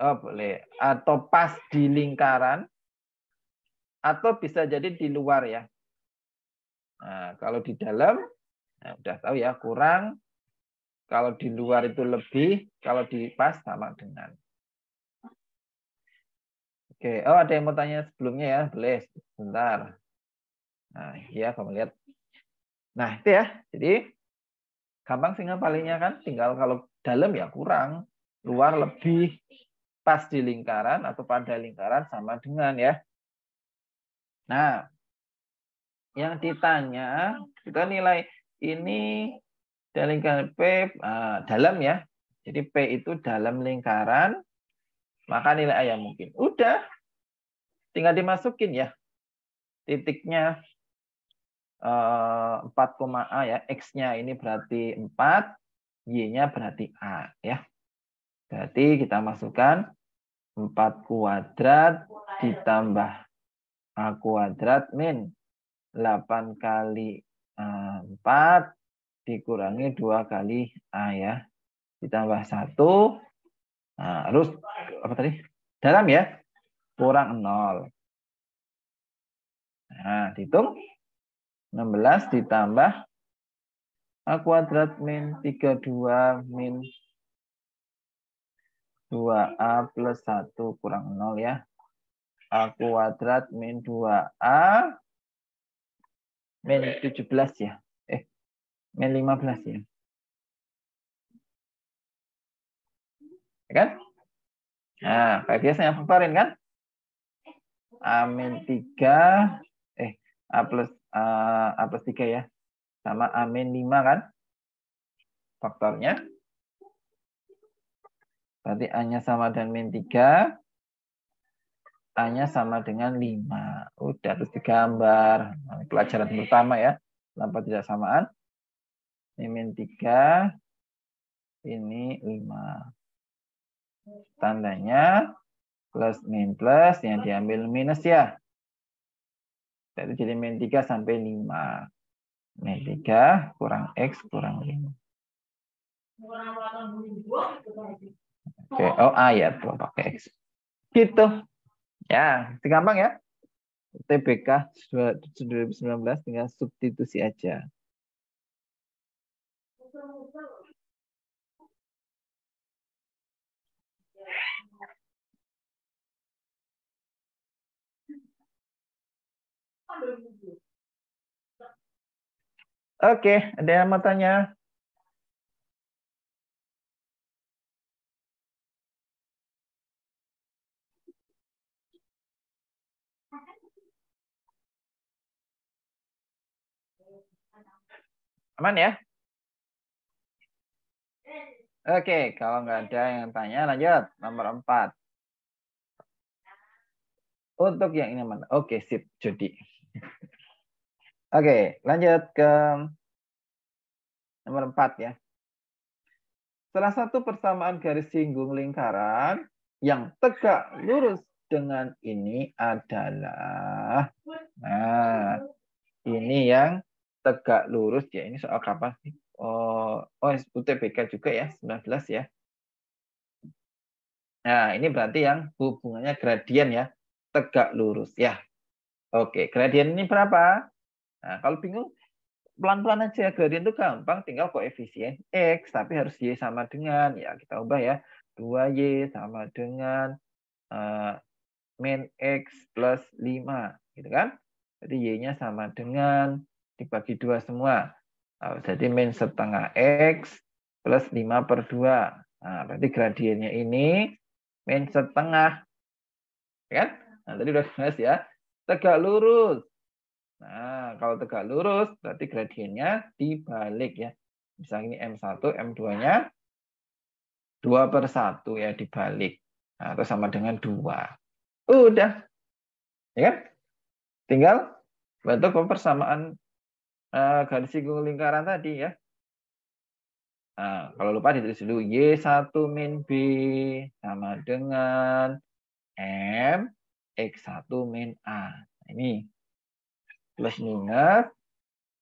Oh, boleh. Atau pas di lingkaran. Atau bisa jadi di luar ya. Nah, kalau di dalam, nah udah tahu ya, kurang. Kalau di luar itu lebih. Kalau di pas sama dengan. Oke, oh ada yang mau tanya sebelumnya ya. Boleh, sebentar. Nah, ya kamu lihat. Nah, itu ya. Jadi, gampang sih ngapalinya kan. Tinggal kalau dalam ya kurang. Luar lebih. Pas di lingkaran atau pada lingkaran sama dengan ya. Nah, yang ditanya, kita nilai ini dari lingkaran P dalam ya. Jadi P itu dalam lingkaran, maka nilai A yang mungkin. Udah, tinggal dimasukin ya. Titiknya 4, A ya. X-nya ini berarti 4, Y-nya berarti A ya. Berarti kita masukkan 4 kuadrat ditambah A kuadrat min 8 kali 4 dikurangi 2 kali A ya. Ditambah 1. Nah, terus apa tadi? Dalam ya. Kurang 0. Nah, dihitung. 16 ditambah A kuadrat min 32 min 2A plus 1 kurang 0 ya. A kuadrat min 2A min 17 ya. Min 15 ya. Ya kan? Nah, kayak biasanya faktorin kan? A min 3 A plus 3 ya. Sama A min 5 kan? Faktornya. Berarti A-nya sama dengan min 3. A-nya sama dengan 5. Udah, terus digambar. Nah, pelajaran pertama ya. Tanpa tidak samaan. Ini min 3. Ini 5. Tandanya plus min plus. Yang diambil minus ya. Jadi min 3 sampai 5. Min 3 kurang X kurang 5. Oke, oh A ya. Tuh pakai X. Gitu. Ya, gampang ya. TBK 2019 tinggal substitusi aja. Oke, ada yang mau tanya? Aman ya? Oke, kalau nggak ada yang tanya, lanjut. Nomor 4. Untuk yang ini mana? Oke, sip. Jadi. Oke, lanjut ke nomor 4 ya. Salah satu persamaan garis singgung lingkaran yang tegak lurus dengan ini adalah, nah, ini yang tegak lurus ya. Ini soal kapan sih? UTBK juga ya, 19 ya. Nah, ini berarti yang hubungannya gradien ya, tegak lurus ya. Oke, gradien ini berapa? Nah, kalau bingung, pelan-pelan aja. Gradien itu gampang, tinggal koefisien X, tapi harus Y sama dengan, ya kita ubah ya, 2Y sama dengan min X plus 5, gitu kan? Jadi Y-nya sama dengan, dibagi 2 semua. Nah, jadi min setengah X plus 5 per 2. Nah, berarti gradiennya ini min setengah. Ya kan? Nah, tadi udah jelas ya. Tegak lurus. Nah, kalau tegak lurus, berarti gradiennya dibalik ya. Misalnya ini M1, M2-nya 2 per 1 ya, dibalik. Nah, itu sama dengan 2. Udah. Ya kan? Tinggal bentuk persamaan garis singgung lingkaran tadi ya. Nah, kalau lupa ditulis dulu. Y1 min B sama dengan M X1 min A. Nah, ini plus minus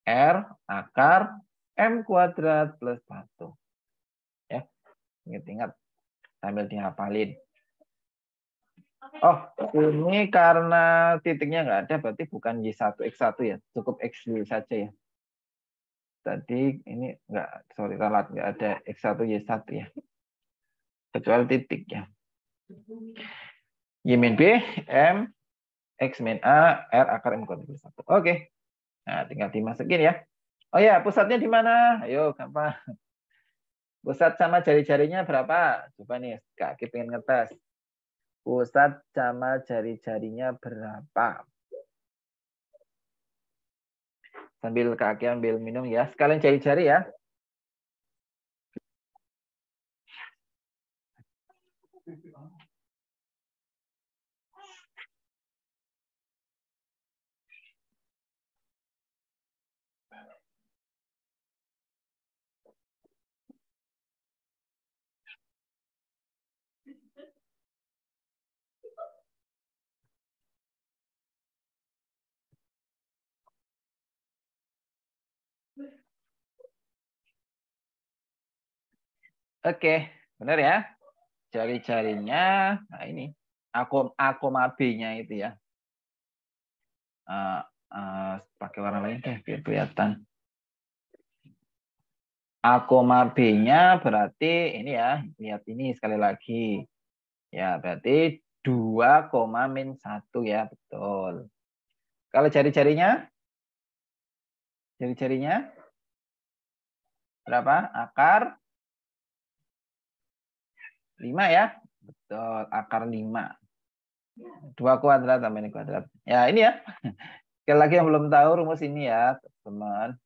R akar M kuadrat plus 1. Ya, ingat-ingat sambil dihafalin. Oh, ini karena titiknya nggak ada, berarti bukan Y1X1 ya, cukup X dulu saja ya. Tadi ini nggak, sorry, ralat nggak ada X1 Y1 ya, kecuali titik ya. Y min B, M, X min A, R akar M kuadrat plus 1. Oke, nah tinggal dimasukin ya. Oh ya, pusatnya di mana? Ayo, gampang. Pusat sama jari-jarinya berapa? Coba nih, Kak Aki pengen ngetes. Pusat sama jari-jarinya berapa? Sambil Kak Aki ambil minum ya. Sekalian jari-jari ya. Oke, benar ya. Jari-jarinya, nah ini. Akoma B-nya itu ya. Pakai warna lain deh, biar kelihatan. Akoma B-nya berarti ini ya. Lihat ini sekali lagi. Ya, berarti 2, min 1 ya, betul. Kalau jari-jarinya? Jari-jarinya berapa? Akar 5 ya? Betul, akar 5. 2 kuadrat tambah ini kuadrat. Ya, ini ya. Sekali lagi yang belum tahu rumus ini ya, teman.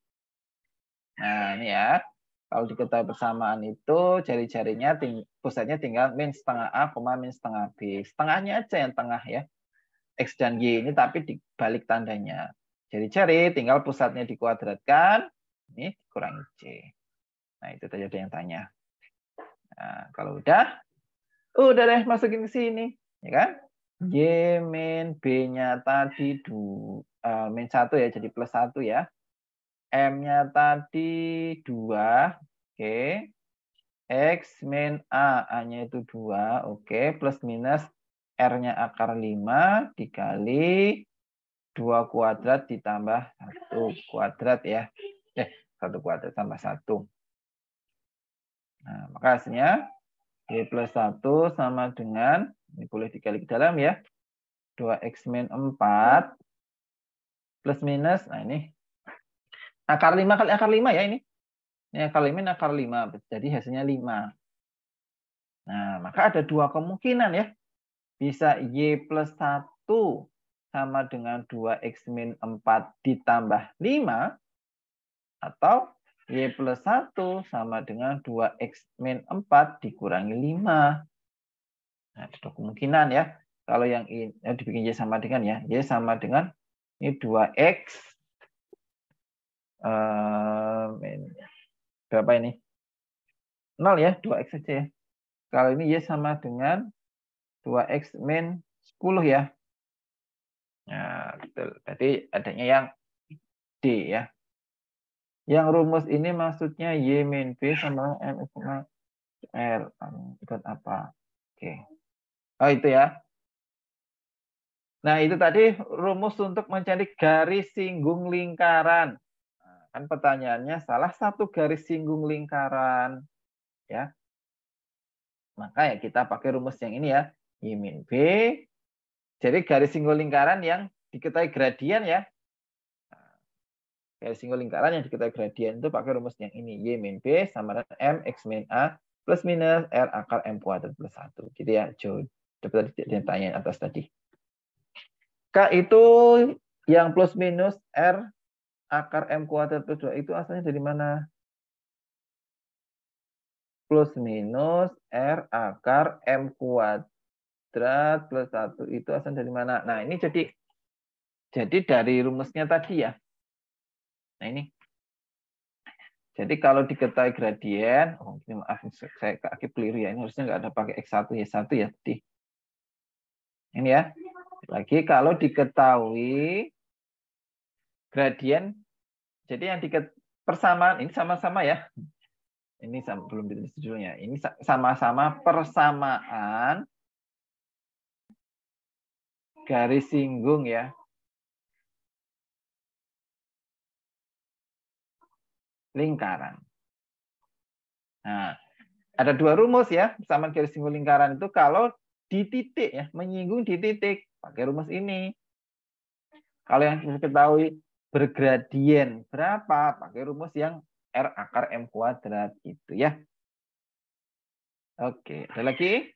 Nah, ini ya. Kalau diketahui persamaan itu jari-jarinya pusatnya tinggal min setengah A, min setengah B. Setengahnya aja yang tengah ya. X dan Y ini tapi dibalik tandanya. Jari-jari tinggal pusatnya dikuadratkan, ini dikurangi C. Nah, itu tadi ada yang tanya. Nah, kalau udah deh masukin ke sini, ya kan? Y min B-nya tadi min 1 ya, jadi plus 1 ya. M-nya tadi 2, oke. X min A, A-nya itu 2, oke. Plus minus R-nya akar 5 dikali 2 kuadrat ditambah 1 kuadrat ya. 1 kuadrat tambah 1. Nah, maka hasilnya Y plus 1 sama dengan, ini boleh dikali ke dalam ya, 2X min 4 plus minus, nah ini, akar 5 kali akar 5 ya ini. Ini akar 5, ini akar 5, jadi hasilnya 5. Nah, maka ada 2 kemungkinan ya. Bisa Y plus 1 sama dengan 2X min 4 ditambah 5, atau Y plus 1 sama dengan 2X min 4 dikurangi 5. Nah, ada kemungkinan ya. Kalau yang ini dibikin Y sama dengan ya. Y sama dengan ini 2X. Berapa ini? 0 ya, 2X saja ya. Kalau ini Y sama dengan 2X min 10 ya. Nah, betul. Berarti adanya yang D ya. Yang rumus ini maksudnya Y min B sama M sama R. Ikut apa? Oke. Oh, itu ya. Nah, itu tadi rumus untuk mencari garis singgung lingkaran. Nah, kan pertanyaannya salah satu garis singgung lingkaran. Ya. Maka ya kita pakai rumus yang ini ya. Y min B. Jadi garis singgung lingkaran yang diketahui gradian ya. Garis singgung lingkaran yang diketahui gradian itu pakai rumus yang ini. Y min B sama dengan M X min A plus minus R akar M kuadrat plus 1. Gitu ya. Dapat tadi yang tanya atas tadi. K itu yang plus minus R akar M kuadrat plus 2 itu asalnya dari mana? Plus minus R akar M kuadrat plus 1 itu asalnya dari mana? Nah, ini jadi dari rumusnya tadi ya. Nah, ini. Jadi kalau diketahui gradien, ini maaf saya kaki keliru ya, ini harusnya nggak ada pakai X1 Y1 ya tadi. Ini ya. Lagi kalau diketahui gradien. Jadi yang persamaan ini sama-sama ya. Ini belum ditulis judulnya. Ini sama-sama persamaan garis singgung ya. Lingkaran. Nah, ada dua rumus ya, persamaan garis singgung lingkaran itu kalau di titik ya, menyinggung di titik, pakai rumus ini. Kalau yang kita ketahui bergradien berapa, pakai rumus yang R akar M kuadrat itu ya. Oke, ada lagi?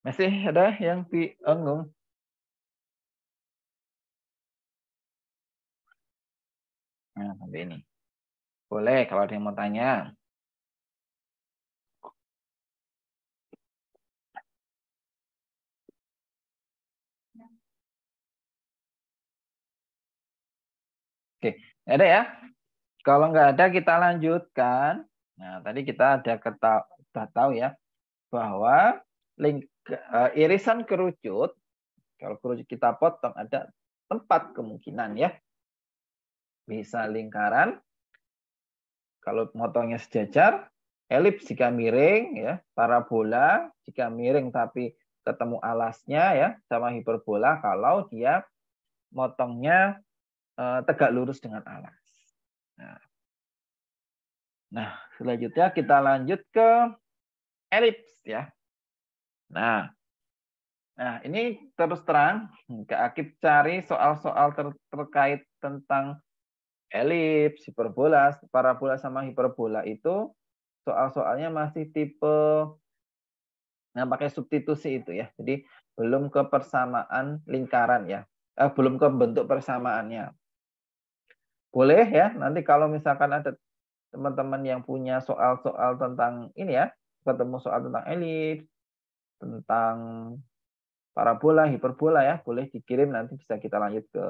Masih ada yang bingung? Nah, sampai ini. Boleh kalau ada yang mau tanya. Oke, ada ya? Kalau nggak ada kita lanjutkan. Nah, tadi kita ada sudah tahu ya bahwa irisan kerucut, kalau kerucut kita potong ada 4 kemungkinan ya. Bisa lingkaran, kalau motongnya sejajar, elips jika miring ya, parabola jika miring tapi ketemu alasnya ya, sama hiperbola kalau dia motongnya tegak lurus dengan alas. Nah, selanjutnya kita lanjut ke elips ya. Nah, ini terus terang Kak Akib cari soal-soal terkait tentang elips, hiperbola, parabola sama hiperbola itu soal-soalnya masih tipe pakai substitusi itu ya. Jadi belum ke persamaan lingkaran ya. Belum ke bentuk persamaannya. Boleh ya, nanti kalau misalkan ada teman-teman yang punya soal-soal tentang ini ya, ketemu soal tentang elips, tentang parabola, hiperbola ya, boleh dikirim nanti bisa kita lanjut ke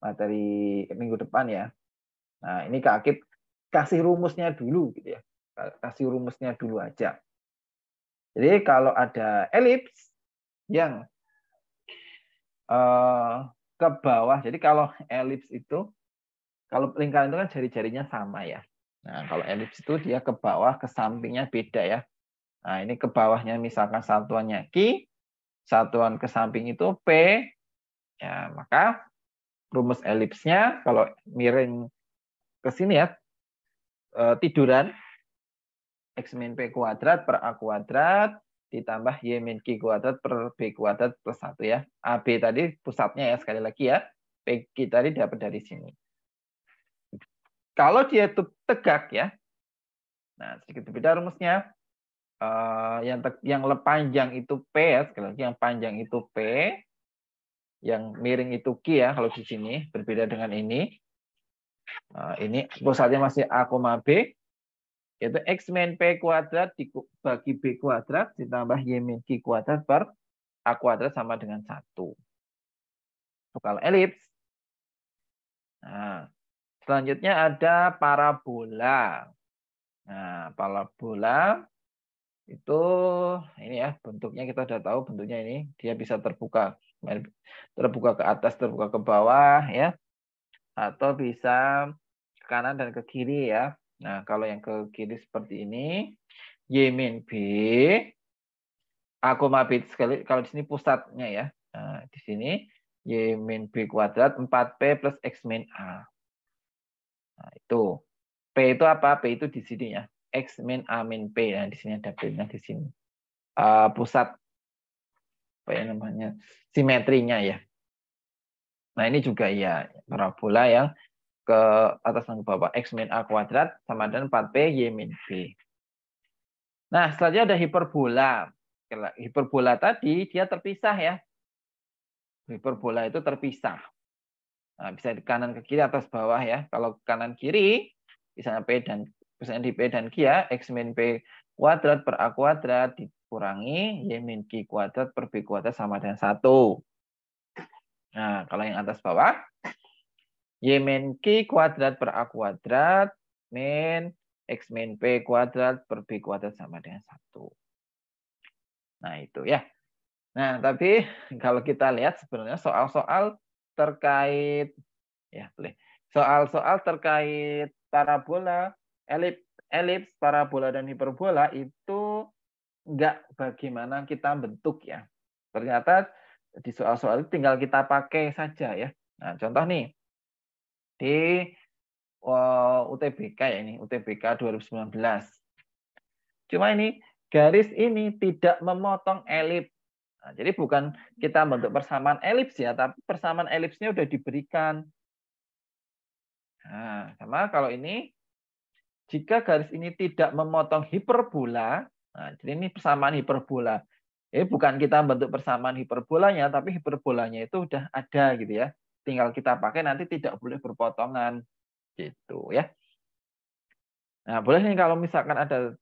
materi minggu depan ya. Nah, ini Kak Akib kasih rumusnya dulu gitu ya. Kasih rumusnya dulu aja. Jadi kalau ada elips yang ke bawah, jadi kalau elips itu, kalau lingkaran itu kan jari-jarinya sama ya. Nah, kalau elips itu dia ke bawah, ke sampingnya beda ya. Nah, ini ke bawahnya misalkan satuannya Q, satuan ke samping itu P, ya maka rumus elipsnya kalau miring ke sini ya, tiduran, X min P kuadrat per A kuadrat, ditambah Y min Q kuadrat per B kuadrat plus 1 ya. AB tadi pusatnya ya, sekali lagi ya. PQ tadi dapat dari sini. Kalau dia itu tegak ya, nah sedikit beda rumusnya. Yang panjang itu P ya, sekali lagi yang panjang itu P, yang miring itu Q ya, kalau di sini berbeda dengan ini. Ini pusatnya masih A, B, yaitu X min P kuadrat dibagi B kuadrat ditambah Y min Q kuadrat per A kuadrat sama dengan 1. Kalau elips. Nah, selanjutnya ada parabola. Nah, parabola itu ini ya, bentuknya kita sudah tahu bentuknya ini. Dia bisa terbuka ke atas, terbuka ke bawah ya. Atau bisa ke kanan dan ke kiri ya. Nah, kalau yang ke kiri seperti ini, Y min B, A, B sekali, kalau di sini pusatnya ya. Nah, di sini Y min B kuadrat 4P plus X min A. Nah, itu. P itu apa? P itu di sini ya. X min A min P. Nah, di sini ada P-nya di sini. Pusat apa ya namanya? Simetrinya ya. Nah, ini juga ya parabola yang ke atas dan ke bawah. X min A kuadrat sama dengan 4P Y min B. Nah, selanjutnya ada hiperbola. Hiperbola tadi dia terpisah ya. Hiperbola itu terpisah. Nah, bisa di kanan ke kiri, atas bawah ya. Kalau kanan kiri, misalnya di P dan Q ya, X min P kuadrat per A kuadrat dikurangi Y min Q kuadrat per B kuadrat sama dengan 1. Nah, kalau yang atas bawah, Y min Q kuadrat per A kuadrat min X min P kuadrat per B kuadrat sama dengan 1. Nah, itu ya. Nah, tapi kalau kita lihat sebenarnya soal-soal terkait, ya boleh. Soal-soal terkait parabola, elips, parabola, dan hiperbola itu enggak bagaimana kita bentuk ya. Ternyata di soal-soal itu tinggal kita pakai saja ya. Nah, contoh nih, di UTBK ya ini, UTBK 2019. Cuma ini, garis ini tidak memotong elips. Nah, jadi bukan kita bentuk persamaan elips ya, tapi persamaan elipsnya udah diberikan. Nah, sama kalau ini, jika garis ini tidak memotong hiperbola, nah, jadi ini persamaan hiperbola. Jadi bukan kita bentuk persamaan hiperbolanya, tapi hiperbolanya itu udah ada gitu ya. Tinggal kita pakai, nanti tidak boleh berpotongan gitu ya. Nah, boleh nih kalau misalkan ada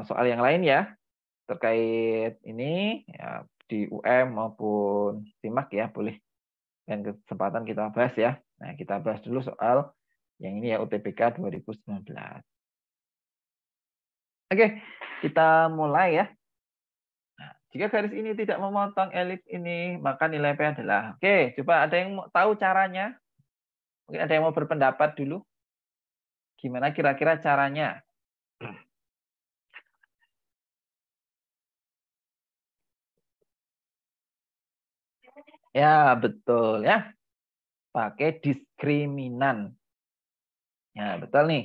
soal yang lain ya terkait ini ya, di UM maupun SIMAK ya, boleh dan kesempatan kita bahas ya. Nah, kita bahas dulu soal yang ini ya, UTBK 2019. Oke, kita mulai ya. Nah, jika garis ini tidak memotong elips ini, maka nilai P adalah. Oke, coba ada yang mau tahu caranya? Mungkin ada yang mau berpendapat dulu. Gimana kira-kira caranya? Ya, betul ya. Pakai diskriminan. Ya, betul nih.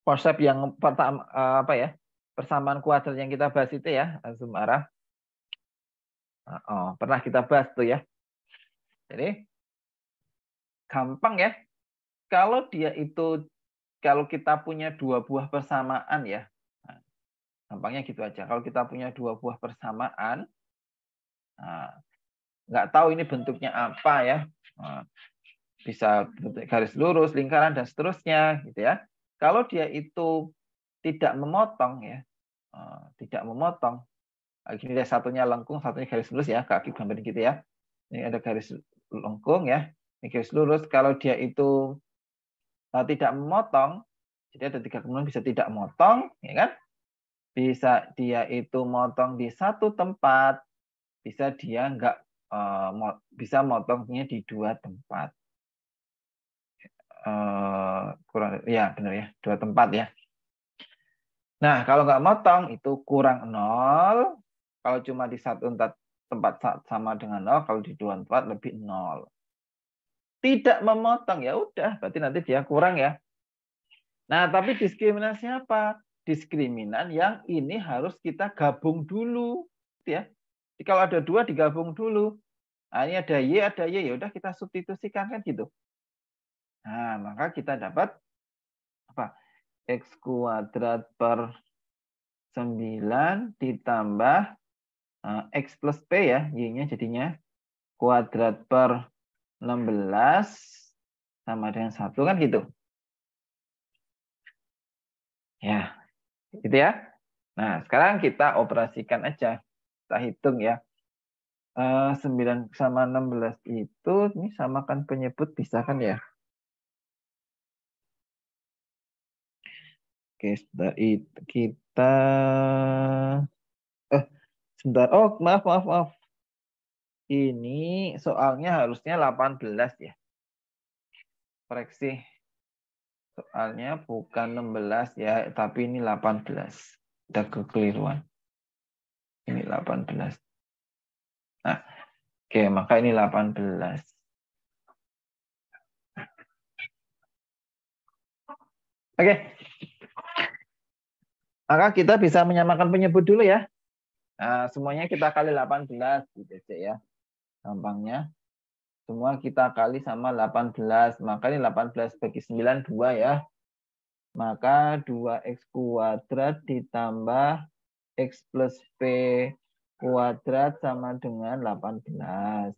Konsep yang pertama apa ya? Persamaan kuadrat yang kita bahas itu ya, zoom arah. Oh, pernah kita bahas tuh ya. Jadi gampang ya. Kalau dia itu, kalau kita punya dua buah persamaan ya, nah, gampangnya gitu aja. Kalau kita punya dua buah persamaan, nah, nggak tahu ini bentuknya apa ya, nah, bisa bentuk garis lurus, lingkaran, dan seterusnya gitu ya. Kalau dia itu tidak memotong ya, tidak memotong, gini deh, satunya lengkung, satunya garis lurus ya, kaki gambar gitu ya. Ini ada garis lengkung ya, ini garis lurus. Kalau dia itu tidak memotong, jadi ada tiga kemungkinan, bisa tidak motong, ya kan? Bisa dia itu motong di satu tempat, bisa dia nggak bisa motongnya di dua tempat. Kurang ya, benar ya, dua tempat ya. Nah, kalau nggak motong itu kurang 0. Kalau cuma di satu tempat sama dengan 0, kalau di dua tempat lebih 0. Tidak memotong ya udah, berarti nanti dia kurang ya. Nah, tapi diskriminasi apa? Diskriminan yang ini harus kita gabung dulu, ya. Jadi kalau ada dua digabung dulu. Nah, ini ada Y, ya udah kita substitusikan kan gitu. Nah, maka kita dapat apa? X kuadrat per 9 ditambah X plus P ya, Y-nya jadinya kuadrat per 16 sama dengan 1 kan gitu. Ya, gitu ya. Nah, sekarang kita operasikan aja. Kita hitung ya. 9 sama 16 itu, ini samakan penyebut bisa kan ya? Oke, sebentar itu kita sebentar. Oh, maaf. Ini soalnya harusnya 18 ya. Koreksi. Soalnya bukan 16 ya, tapi ini 18. Ada kekeliruan. Ini 18. Nah, oke, maka ini 18. Oke. Maka kita bisa menyamakan penyebut dulu ya. Nah, semuanya kita kali 18 gitu aja ya. Gampangnya. Semua kita kali sama 18. Maka ini 18 bagi 9, 2 ya. Maka 2x kuadrat ditambah x plus p kuadrat sama dengan 18.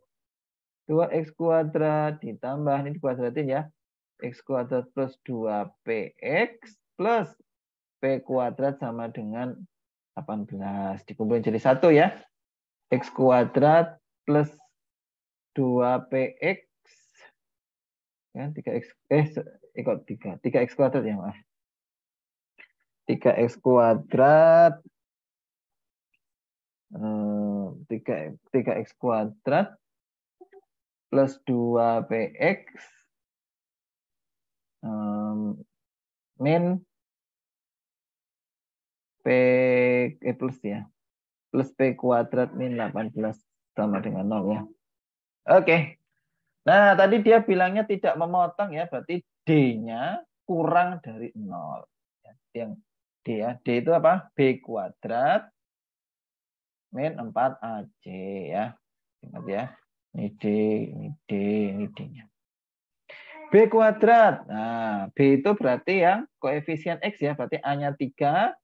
2x kuadrat ditambah, ini dikuadratin ya. X kuadrat plus 2px plus p kuadrat sama dengan 18. Dikumpulin jadi 1 ya. X kuadrat plus 2px ya 3x kuadrat ya maaf. 3x kuadrat 3x kuadrat plus 2px min p plus ya plus p kuadrat min 18 sama dengan 0 ya. Oke. Nah, tadi dia bilangnya tidak memotong ya, berarti D-nya kurang dari 0. Yang D ya. D itu apa? B kuadrat min 4AC ya. Ingat ya. Ini D, ini D, ini D-nya. B kuadrat. Nah, B itu berarti yang koefisien X ya, berarti A-nya 3,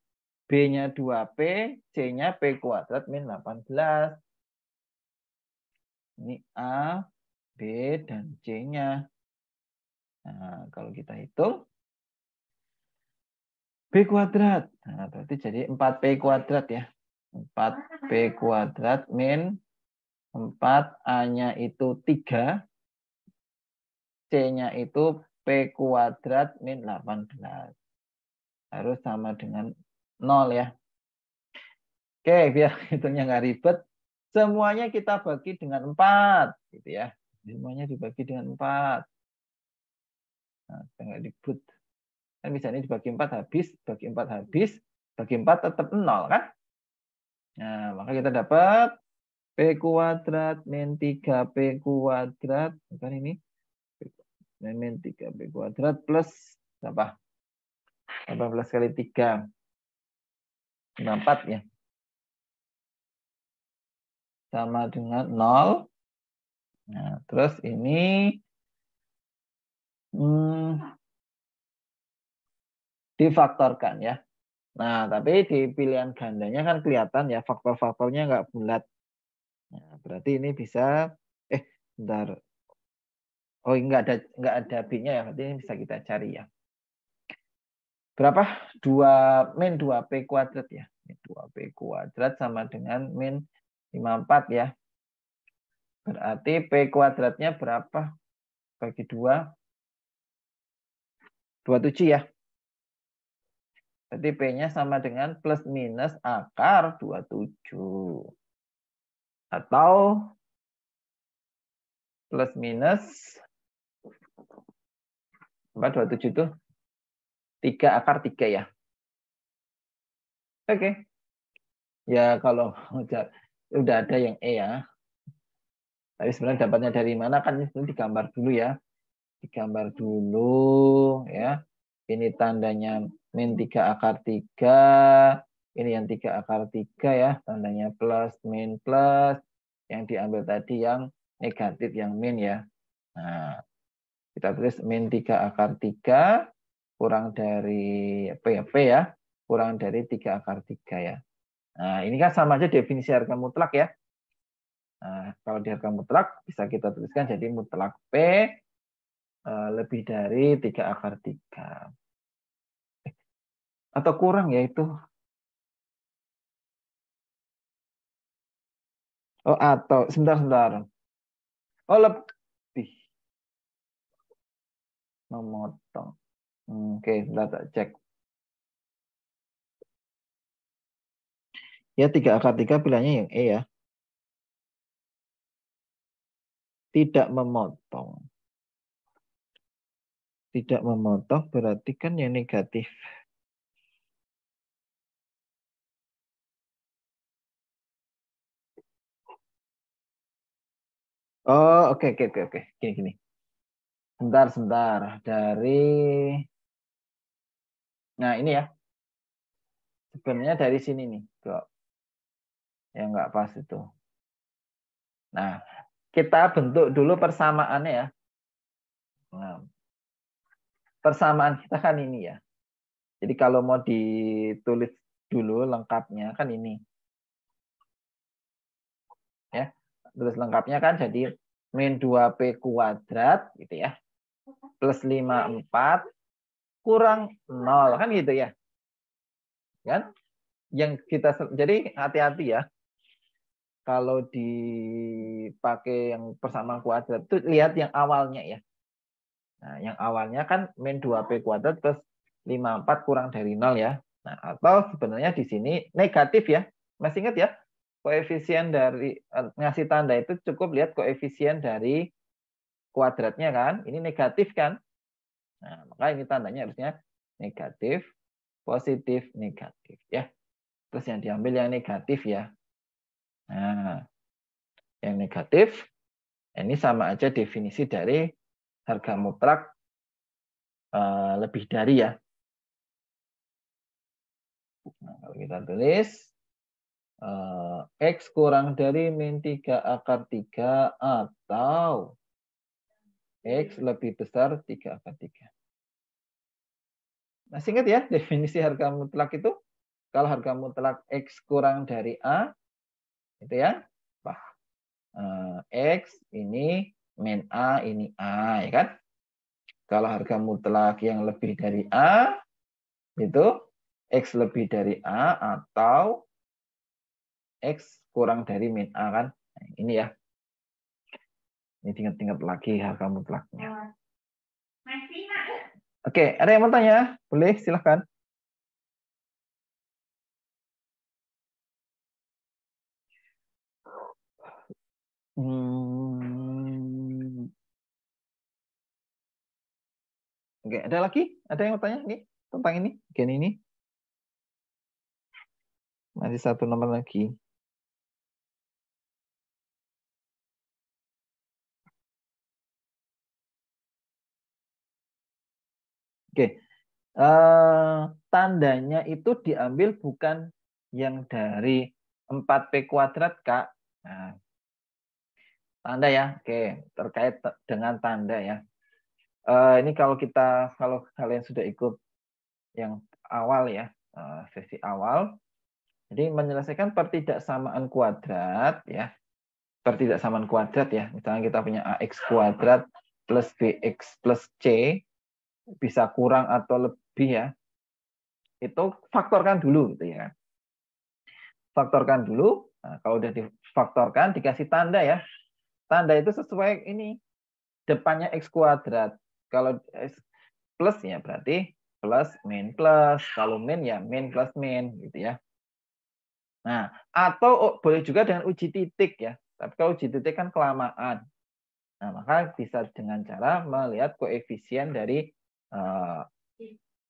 B-nya 2P, C-nya P kuadrat min 18. Ini A, B, dan C-nya. Nah, kalau kita hitung, B kuadrat. Nah, berarti jadi 4P kuadrat ya. 4P kuadrat min 4, A-nya itu 3, C-nya itu P kuadrat min 18. Harus sama dengan 0 ya. Oke, biar hitungnya nggak ribet. Semuanya kita bagi dengan 4. Gitu ya. Semuanya dibagi dengan 4. Nah, nggak ribet. Kan bisa ini dibagi 4 habis, bagi 4 habis, bagi 4 tetap 0 kan? Nah, maka kita dapat P kuadrat min 3P kuadrat. Bukan ini. Min 3P kuadrat plus apa? 18 kali 3. 94 ya. Sama dengan 0. Nah, terus ini difaktorkan ya. Nah, tapi di pilihan gandanya kan kelihatan ya faktor-faktornya nggak bulat. Nah, berarti ini bisa bentar. Oh, nggak ada B-nya ya, berarti ini bisa kita cari ya. Berapa? 2 2P kuadrat ya. 2P kuadrat sama dengan min 54 ya. Berarti P kuadratnya berapa? Bagi 2. 27 ya. Berarti P-nya sama dengan plus minus akar 27. Atau plus minus 27 itu 3 akar 3 ya. Oke. Ya kalau udah ada yang E ya. Tapi sebenarnya dapatnya dari mana kan ini digambar dulu ya. Digambar dulu ya. Ini tandanya min 3 akar 3. Ini yang 3 akar 3 ya. Tandanya plus, min, plus. Yang diambil tadi yang negatif, yang min ya. Nah, kita tulis min 3 akar 3 kurang dari P ya. Kurang dari 3 akar 3 ya. Nah, ini kan sama aja definisi harga mutlak ya. Nah, kalau di harga mutlak bisa kita tuliskan jadi mutlak P lebih dari 3 akar 3. Atau kurang ya itu. Oh, atau sebentar. Oh, lebih. Memotong. Oke, sebentar tak cek. Ya, 3 akar 3 pilihannya yang E ya. Tidak memotong. Tidak memotong berarti kan yang negatif. Oh, oke. Gini. Sebentar. Nah, ini ya. Sebenarnya dari sini nih, kok. Yang nggak pas itu. Nah, kita bentuk dulu persamaannya ya. Nah, persamaan kita kan ini ya. Jadi kalau mau ditulis dulu lengkapnya kan ini. Ya. Tulis lengkapnya kan jadi min 2P kuadrat gitu ya. Plus 54 kurang 0 kan gitu ya. Kan? Yang kita jadi hati-hati ya. kalau dipakai yang persamaan kuadrat itu lihat yang awalnya ya. Nah, yang awalnya kan min 2P kuadrat plus 54 kurang dari 0 ya. Nah, atau sebenarnya di sini negatif ya. Masih ingat ya? Koefisien dari ngasih tanda itu cukup lihat koefisien dari kuadratnya kan. Ini negatif kan. Nah, maka ini tandanya harusnya negatif, positif, negatif ya. Terus yang diambil yang negatif ya. Nah, yang negatif ini sama aja definisi dari harga mutlak lebih dari ya. Nah, kalau kita tulis X kurang dari min 3 akar 3 atau X lebih besar 3 akar 3. Masih ingat ya definisi harga mutlak itu? Kalau harga mutlak X kurang dari A, itu ya, X ini min A, ini A, ya kan? Kalau harga mutlak yang lebih dari A, itu X lebih dari A atau X kurang dari min A kan? Nah, ini ya. Ini ingat-ingat lagi harga mutlaknya. Oke, ada yang mau tanya? Boleh, silahkan. Oke, ada lagi? Ada yang mau tanya nih tentang ini? Bagian ini? Masih satu nomor lagi. Oke, tandanya itu diambil bukan yang dari 4P kuadrat, Kak. Nah, tanda ya, oke, terkait dengan tanda ya. Ini kalau kalian sudah ikut yang awal ya, sesi awal, jadi menyelesaikan pertidaksamaan kuadrat ya, pertidaksamaan kuadrat ya. Misalnya kita punya AX kuadrat plus BX plus C bisa kurang atau lebih ya, itu faktorkan dulu gitu ya. Faktorkan dulu. Nah, kalau udah difaktorkan dikasih tanda ya. Tanda itu sesuai ini depannya X kuadrat. Kalau plus ya berarti plus min plus. Kalau min ya min plus min gitu ya. Nah, atau boleh juga dengan uji titik ya. Tapi kalau uji titik kan kelamaan. Nah, maka bisa dengan cara melihat koefisien dari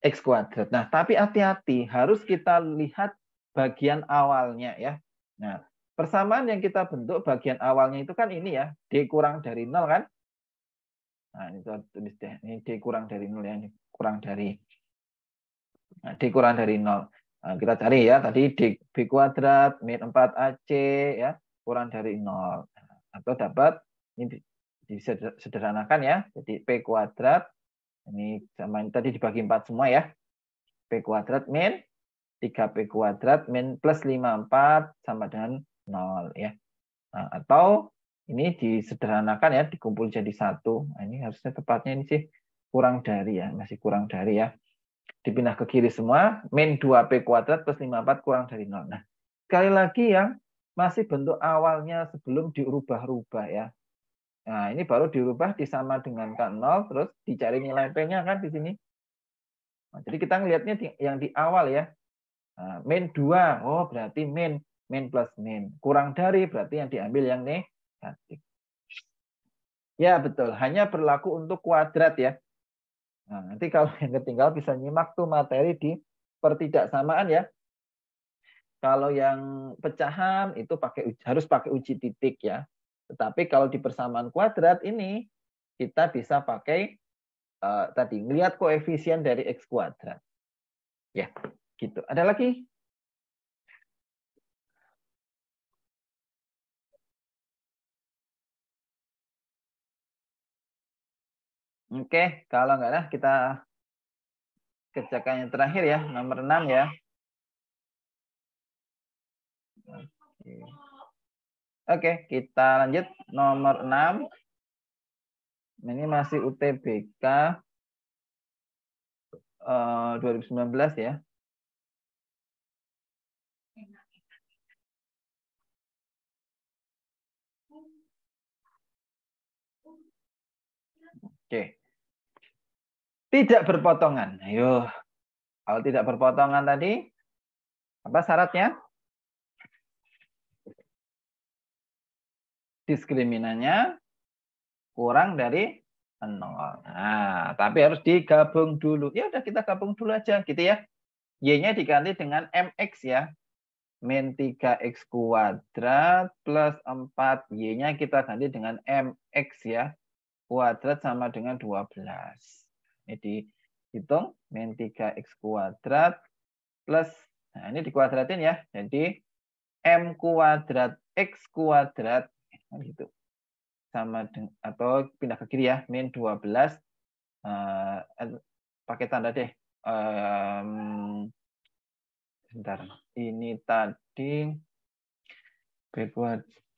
X kuadrat. Nah, tapi hati-hati, harus kita lihat bagian awalnya ya. Nah, persamaan yang kita bentuk bagian awalnya itu kan ini ya, D kurang dari 0 kan? Nah, ini tulis deh, ini D kurang dari 0 ya, ini kurang dari. Nah, D kurang dari 0. Nah, kita cari ya, tadi B kuadrat, min 4AC ya, kurang dari 0. Atau dapat, ini disederhanakan ya, jadi P kuadrat, ini sama ini tadi dibagi 4 semua ya. P kuadrat min 3P kuadrat min plus 54 sama dengan 0 ya. Nah, atau ini disederhanakan ya, dikumpul jadi 1. Nah, ini harusnya tepatnya ini sih kurang dari ya, masih kurang dari ya. Dipindah ke kiri semua, min 2P kuadrat plus 54 kurang dari 0. Nah, sekali lagi yang masih bentuk awalnya sebelum diubah-ubah ya. Nah, ini baru dirubah disama dengan K0, terus dicari nilai P-nya kan di sini. Nah, jadi kita ngelihatnya yang di awal ya. Nah, min 2, oh berarti min plus min. Kurang dari berarti yang diambil yang negatif. Ya betul, hanya berlaku untuk kuadrat ya. Nah, nanti kalau yang ketinggal bisa nyimak tuh materi di pertidaksamaan ya. Kalau yang pecahan itu harus pakai uji titik ya. Tetapi kalau di persamaan kuadrat ini kita bisa pakai tadi melihat koefisien dari X kuadrat. Ya, gitu. Ada lagi? Oke, kalau enggak ada kita kerjakan yang terakhir ya, nomor 6 ya. Oke, kita lanjut nomor 6. Ini masih UTBK 2019 ya. Oke. Tidak berpotongan. Ayo. Kalau tidak berpotongan tadi, apa syaratnya? Diskriminannya kurang dari 0. Nah, tapi harus digabung dulu. Ya udah kita gabung dulu aja gitu ya. Y-nya diganti dengan MX ya. Min 3X kuadrat plus 4. Y-nya kita ganti dengan MX ya. Kuadrat sama dengan 12. Ini dihitung. Min 3X kuadrat plus. Nah, ini dikuadratin ya. Jadi M kuadrat X kuadrat. Gitu. Sama dengan, atau pindah ke kiri ya, min 12 pakai tanda deh. Bentar. Ini tadi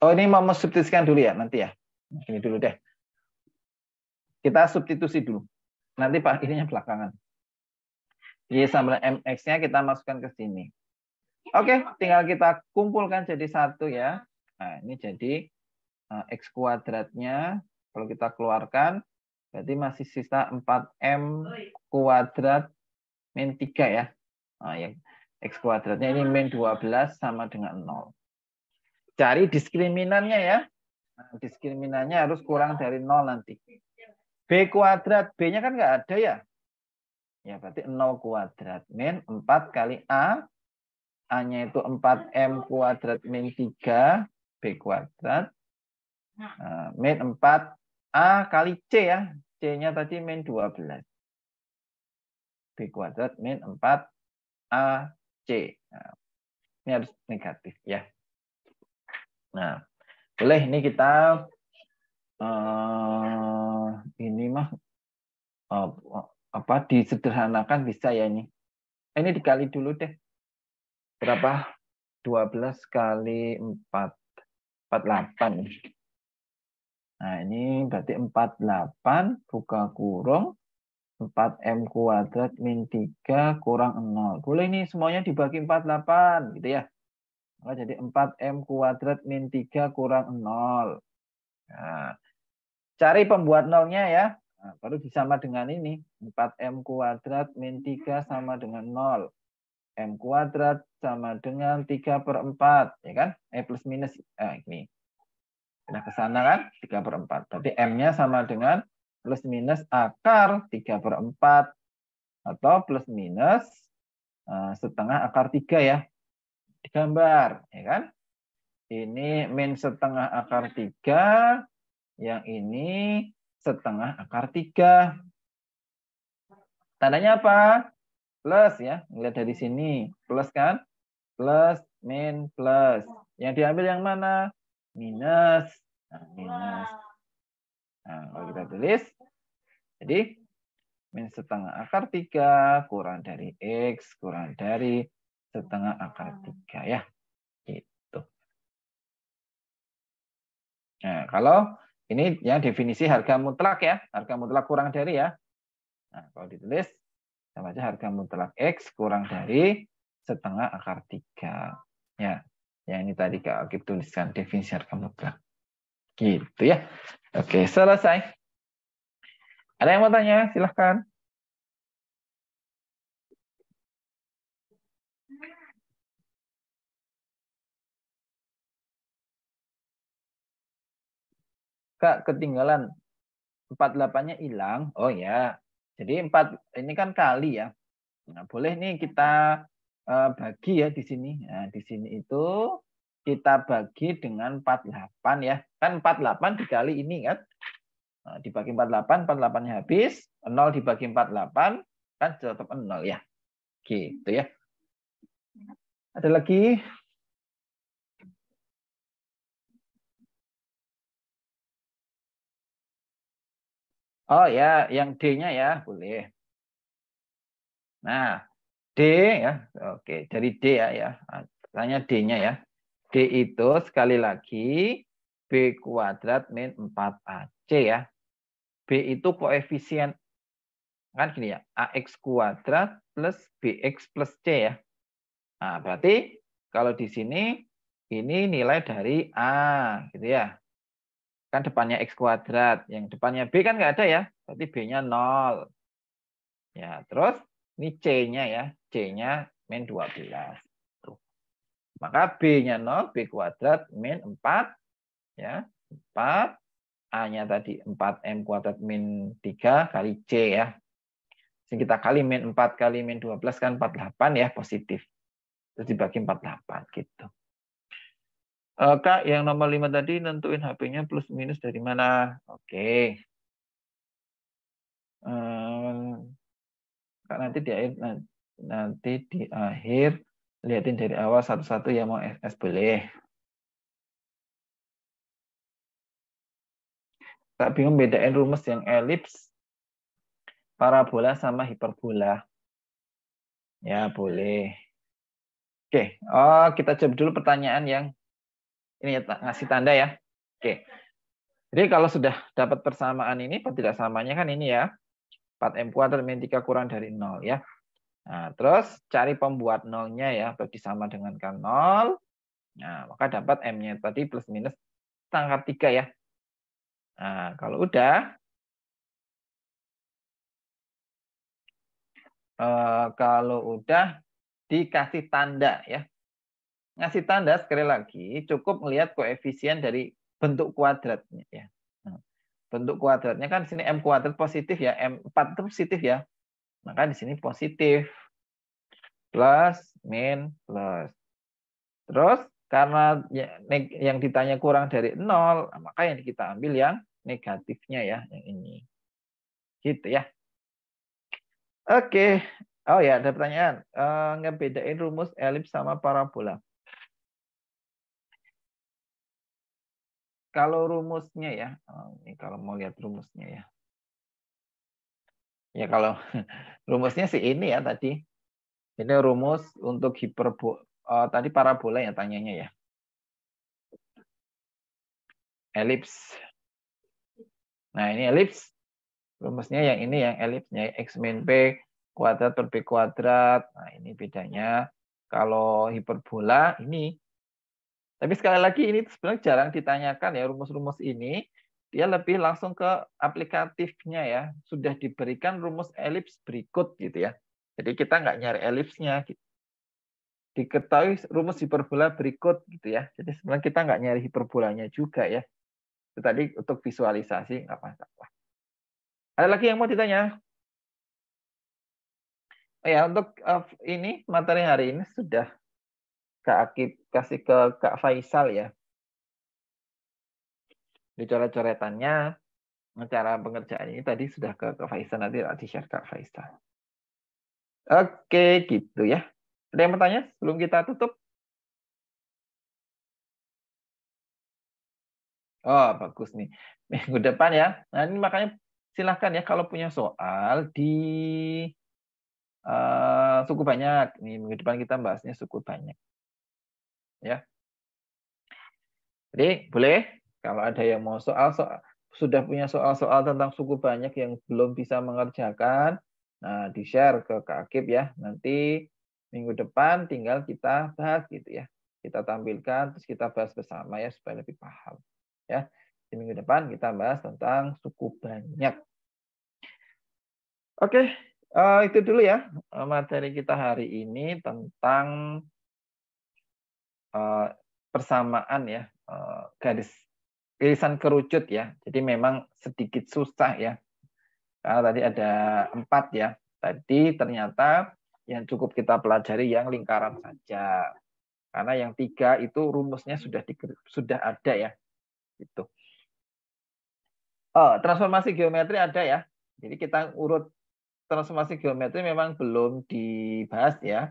oh ini mau substitusikan dulu ya nanti ya. Ini dulu deh. Kita substitusi dulu. Nanti Pak ininya belakangan. Y sama MX-nya kita masukkan ke sini. Oke, tinggal kita kumpulkan jadi satu ya. Nah, ini jadi X kuadratnya kalau kita keluarkan berarti masih sisa 4M kuadrat min 3 ya. Nah, yang X kuadratnya ini min 12 sama dengan 0. Cari diskriminannya ya. Nah, diskriminannya harus kurang dari 0 nanti. B kuadrat, B-nya kan nggak ada ya. Ya berarti 0 kuadrat min 4 kali A. A-nya itu 4M kuadrat min 3 B kuadrat. Min 4A kali C ya. C-nya tadi min 12. B kuadrat min 4AC. Nah, ini harus negatif ya. Nah, boleh ini kita ini mah apa disederhanakan bisa ya ini. Ini dikali dulu deh. Berapa? 12 kali 4. 48. Nah, ini berarti 48 buka kurung 4M kuadrat min 3 kurang 0. Boleh nih semuanya dibagi 48 gitu ya. Maka jadi 4M kuadrat min 3 kurang 0. Nah, cari pembuat nolnya ya. Nah, baru disama dengan ini. 4M kuadrat min 3 sama dengan 0. M kuadrat sama dengan 3/4. Ya kan? Plus minus. Ini. Nah, ke sana kan 3/4. Berarti M-nya sama dengan plus minus akar 3/4 atau plus minus setengah akar 3 ya. Digambar, ya kan? Ini min setengah akar 3, yang ini setengah akar 3. Tandanya apa? Plus ya. Lihat dari sini, plus kan? Plus min plus. Yang diambil yang mana? Minus. Nah, minus. Nah, kalau kita tulis, jadi min setengah akar 3 kurang dari X kurang dari setengah akar 3 ya. Gitu. Nah, kalau ini yang definisi harga mutlak ya. Harga mutlak kurang dari ya. Nah, kalau ditulis, sama aja harga mutlak X kurang dari setengah akar 3. Ya, yang ini tadi Kak Alkif tuliskan definisi harga mutlak. Gitu ya. Oke, selesai. Ada yang mau tanya? Silahkan. Kak, ketinggalan 48-nya hilang. Oh ya. Jadi 4 ini kan kali ya. Nah, boleh nih kita bagi ya di sini. Nah, di sini itu kita bagi dengan 48 ya. Kan 48 dikali ini kan. Nah, dibagi 48, 48-nya habis. 0 dibagi 48 kan tetap 0 ya. Gitu ya. Ada lagi? Oh ya, yang D-nya ya, boleh. Nah, D ya. Oke, dari D ya. Tanya D-nya ya. D itu sekali lagi B kuadrat min 4AC ya. B itu koefisien. Kan gini ya. AX kuadrat plus BX plus C ya. Nah, berarti kalau di sini ini nilai dari A gitu ya. Kan depannya X kuadrat. Yang depannya B kan nggak ada ya. Berarti B-nya 0. Ya, terus ini C-nya ya. C-nya min 12. Tuh. Maka B-nya 0, B kuadrat min 4. Ya, 4. A-nya tadi 4M kuadrat min 3 kali C ya. Jadi kita kali min 4 kali min 12 kan 48 ya, positif. Terus dibagi 48 gitu. Kak, yang nomor 5 tadi nentuin HP-nya plus minus dari mana? Oke. Kak, nanti di akhir lihatin dari awal satu-satu yang mau SS boleh. Kak bingung bedain rumus yang elips, parabola sama hiperbola. Ya, boleh. Oke, kita coba dulu pertanyaan yang ini ya, ngasih tanda ya. Oke. Jadi kalau sudah dapat persamaan ini, tidak samanya kan ini ya. 4M kuadrat min 3 kurang dari 0 ya. Nah, terus cari pembuat nolnya ya, atau disama dengan kan 0. Nah, maka dapat M-nya tadi plus minus pangkat 3 ya. Nah, kalau udah, dikasih tanda ya. Ngasih tanda sekali lagi cukup melihat koefisien dari bentuk kuadratnya ya. Nah, bentuk kuadratnya kan di sini M kuadrat positif ya, M4 itu positif ya. Maka di sini positif. Plus, min, plus. Terus karena yang ditanya kurang dari 0, maka yang kita ambil yang negatifnya ya, yang ini. Gitu ya. Oke. Oh ya, ada pertanyaan. Ngebedain rumus elips sama parabola. Kalau rumusnya ya, ini kalau mau lihat rumusnya ya. Ya kalau rumusnya sih ini ya tadi. Ini rumus untuk hiperbola. Tadi parabola ya tanyanya ya. Elips. Nah ini elips. Rumusnya yang ini yang elipsnya X min P kuadrat per B kuadrat. Nah ini bedanya. Kalau hiperbola ini. Tapi sekali lagi ini sebenarnya jarang ditanyakan ya rumus-rumus ini. Dia lebih langsung ke aplikatifnya ya. Sudah diberikan rumus elips berikut gitu ya. Jadi kita nggak nyari elipsnya. Gitu. Diketahui rumus hiperbola berikut gitu ya. Jadi sebenarnya kita nggak nyari hiperbolanya juga ya. Itu tadi untuk visualisasi nggak masalah. Ada lagi yang mau ditanya? Oh ya, untuk ini materi hari ini sudah Kak Akib kasih ke Kak Faisal ya. Di coret-coretannya, cara pengerjaan ini tadi sudah ke Faisal, nanti di-share Kak Faisal. Oke, gitu ya. Ada yang bertanya sebelum kita tutup? Oh, bagus nih. Minggu depan ya. Nah, ini makanya silahkan ya kalau punya soal di suku banyak. Nih, minggu depan kita bahasnya suku banyak. Ya. Jadi boleh kalau ada yang mau sudah punya soal-soal tentang suku banyak yang belum bisa mengerjakan, nah di-share ke Kak Akib ya. Nanti minggu depan tinggal kita bahas gitu ya. Kita tampilkan terus kita bahas bersama ya supaya lebih paham. Ya. Di minggu depan kita bahas tentang suku banyak. Oke, itu dulu ya materi kita hari ini tentang persamaan ya, irisan kerucut ya. Jadi memang sedikit susah ya. Karena tadi ada 4 ya. Tadi ternyata yang cukup kita pelajari yang lingkaran saja. Karena yang 3 itu rumusnya sudah ada ya. Gitu. Oh, transformasi geometri ada ya. Jadi kita urut transformasi geometri memang belum dibahas ya.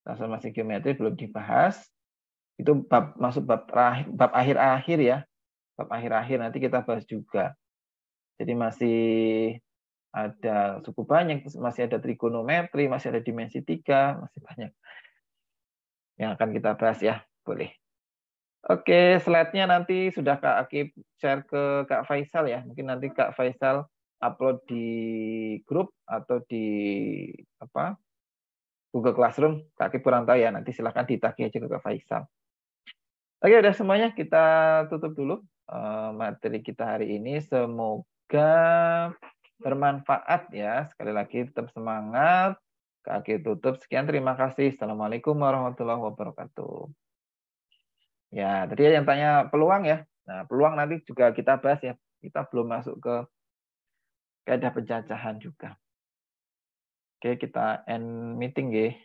Transformasi geometri belum dibahas. Itu masuk bab akhir-akhir ya. Bab akhir-akhir nanti kita bahas juga. Jadi masih ada suku banyak, masih ada trigonometri, masih ada dimensi 3, masih banyak yang akan kita bahas ya. Boleh. Oke, slide-nya nanti sudah Kak Akib share ke Kak Faisal ya. Mungkin nanti Kak Faisal upload di grup atau di Google Classroom. Kak Akib kurang tahu ya, nanti silahkan ditagih aja ke Kak Faisal. Oke, udah semuanya kita tutup dulu materi kita hari ini. Semoga bermanfaat ya. Sekali lagi tetap semangat. Kaki tutup. Sekian, terima kasih. Assalamualaikum warahmatullahi wabarakatuh. Ya, tadi yang tanya peluang ya. Nah, peluang nanti juga kita bahas ya. Kita belum masuk ke kaidah pencacahan juga. Oke, kita end meeting ya.